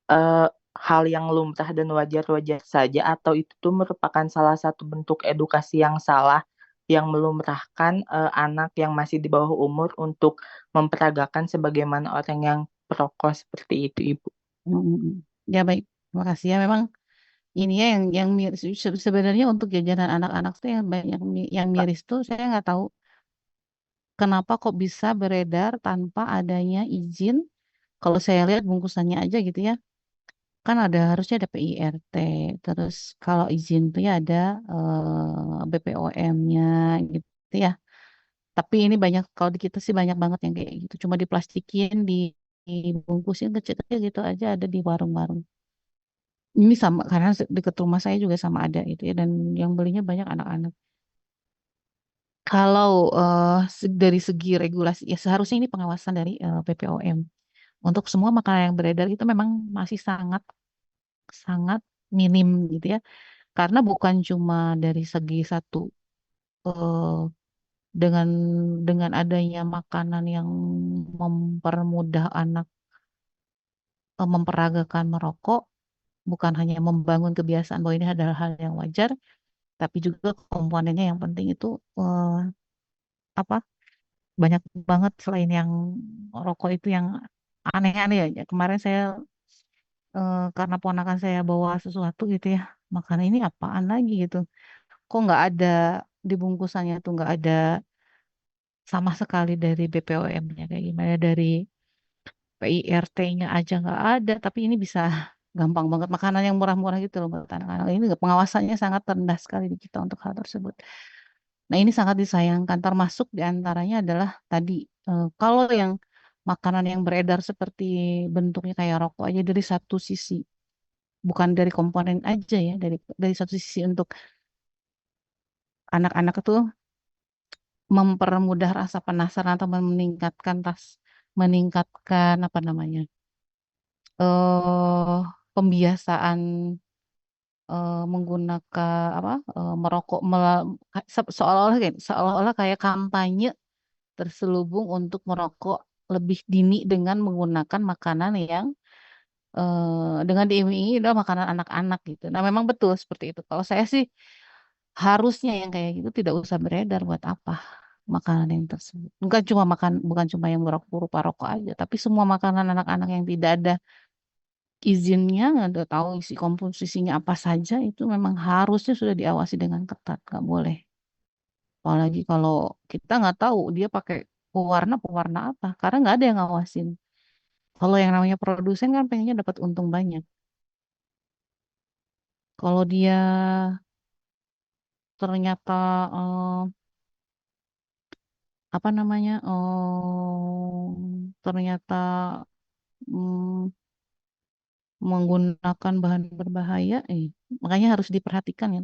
eh, hal yang lumrah dan wajar-wajar saja, atau itu tuh merupakan salah satu bentuk edukasi yang salah yang melumrahkan anak yang masih di bawah umur untuk memperagakan sebagaimana orang yang perokok seperti itu, Ibu. Mm-mm. Ya baik, terima kasih ya. Memang ini ya yang miris. Sebenarnya untuk jajanan anak-anak tuh yang banyak yang miris tuh saya nggak tahu kenapa kok bisa beredar tanpa adanya izin. Kalau saya lihat bungkusannya aja gitu ya, kan ada harusnya ada PIRT. Terus kalau izin tuh ya ada BPOM-nya gitu ya. Tapi ini banyak, kalau di kita sih banyak banget yang kayak gitu. Cuma diplastikin, dibungkusin kecil-kecil gitu aja ada di warung-warung. Ini sama, karena dekat rumah saya juga sama ada itu ya. Dan yang belinya banyak anak-anak. Kalau dari segi regulasi, ya seharusnya ini pengawasan dari BPOM. Untuk semua makanan yang beredar itu memang masih sangat sangat minim gitu ya. Karena bukan cuma dari segi satu eh, dengan adanya makanan yang mempermudah anak memperagakan merokok, bukan hanya membangun kebiasaan bahwa ini adalah hal yang wajar, tapi juga komponennya yang penting itu apa banyak banget selain yang rokok itu yang aneh-aneh ya. Kemarin saya karena ponakan saya bawa sesuatu gitu ya, makanan ini apaan lagi gitu. Kok nggak ada di bungkusannya tuh nggak ada sama sekali dari BPOM-nya kayak gimana dari PIRT-nya aja nggak ada, tapi ini bisa gampang banget makanan yang murah-murah gitu loh buat anak-anak. Ini pengawasannya sangat rendah sekali di kita untuk hal tersebut. Nah, ini sangat disayangkan. Termasuk diantaranya adalah tadi kalau yang makanan yang beredar seperti bentuknya kayak rokok aja dari satu sisi, bukan dari komponen aja ya, dari satu sisi untuk anak-anak itu mempermudah rasa penasaran atau meningkatkan apa namanya eh pembiasaan menggunakan apa merokok seolah-olah kayak kampanye terselubung untuk merokok lebih dini dengan menggunakan makanan yang dengan diiming-imingi adalah makanan anak-anak gitu. Nah, memang betul seperti itu. Kalau saya sih harusnya yang kayak gitu tidak usah beredar, buat apa makanan yang tersebut. Bukan cuma yang berupa rokok aja, tapi semua makanan anak-anak yang tidak ada izinnya, nggak ada tahu isi komposisinya apa saja, itu memang harusnya sudah diawasi dengan ketat, nggak boleh. Apalagi kalau kita nggak tahu dia pakai pewarna apa, karena nggak ada yang ngawasin. Kalau yang namanya produsen kan pengennya dapat untung banyak. Kalau dia ternyata apa namanya ternyata mm, menggunakan bahan berbahaya, makanya harus diperhatikan ya.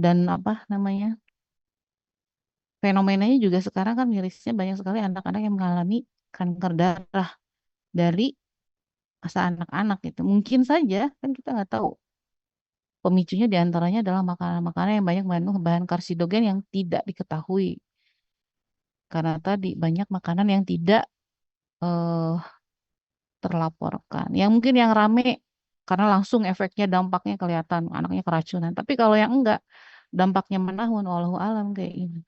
Dan apa namanya fenomenanya juga sekarang kan mirisnya banyak sekali anak-anak yang mengalami kanker darah dari masa anak-anak itu. Mungkin saja kan kita nggak tahu. Pemicunya diantaranya adalah makanan-makanan yang banyak mengandung bahan karsidogen yang tidak diketahui. Karena tadi banyak makanan yang tidak eh, terlaporkan. Yang mungkin yang rame karena langsung efeknya dampaknya kelihatan anaknya keracunan. Tapi kalau yang enggak dampaknya menahun wallahu alam kayak ini.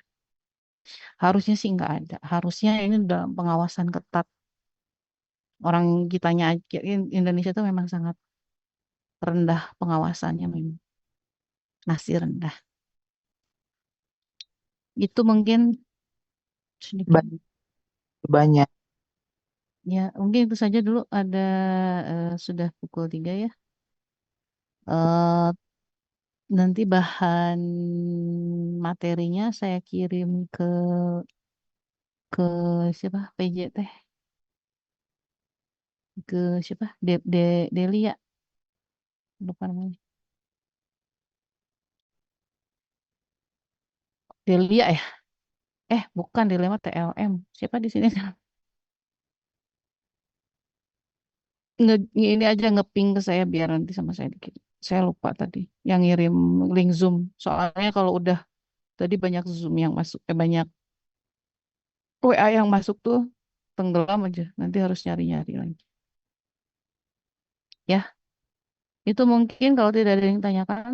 Harusnya sih enggak ada. Harusnya ini dalam pengawasan ketat. Orang kitanya aja Indonesia itu memang sangat rendah pengawasannya memang masih rendah. Itu mungkin sedikit. Ba- Banyak. Ya, mungkin itu saja dulu ada sudah pukul 3 ya. Eh nanti bahan materinya saya kirim ke siapa? PJT ke siapa? Delia lupa namanya. Delia ya? Bukan Delia mah TLM. Siapa di sini? Ini aja ngeping ke saya biar nanti sama saya dikit. Saya lupa tadi yang ngirim link Zoom. Soalnya kalau udah tadi banyak Zoom yang masuk, banyak WA yang masuk tuh tenggelam aja. Nanti harus nyari-nyari lagi. Ya, itu mungkin kalau tidak ada yang tanyakan.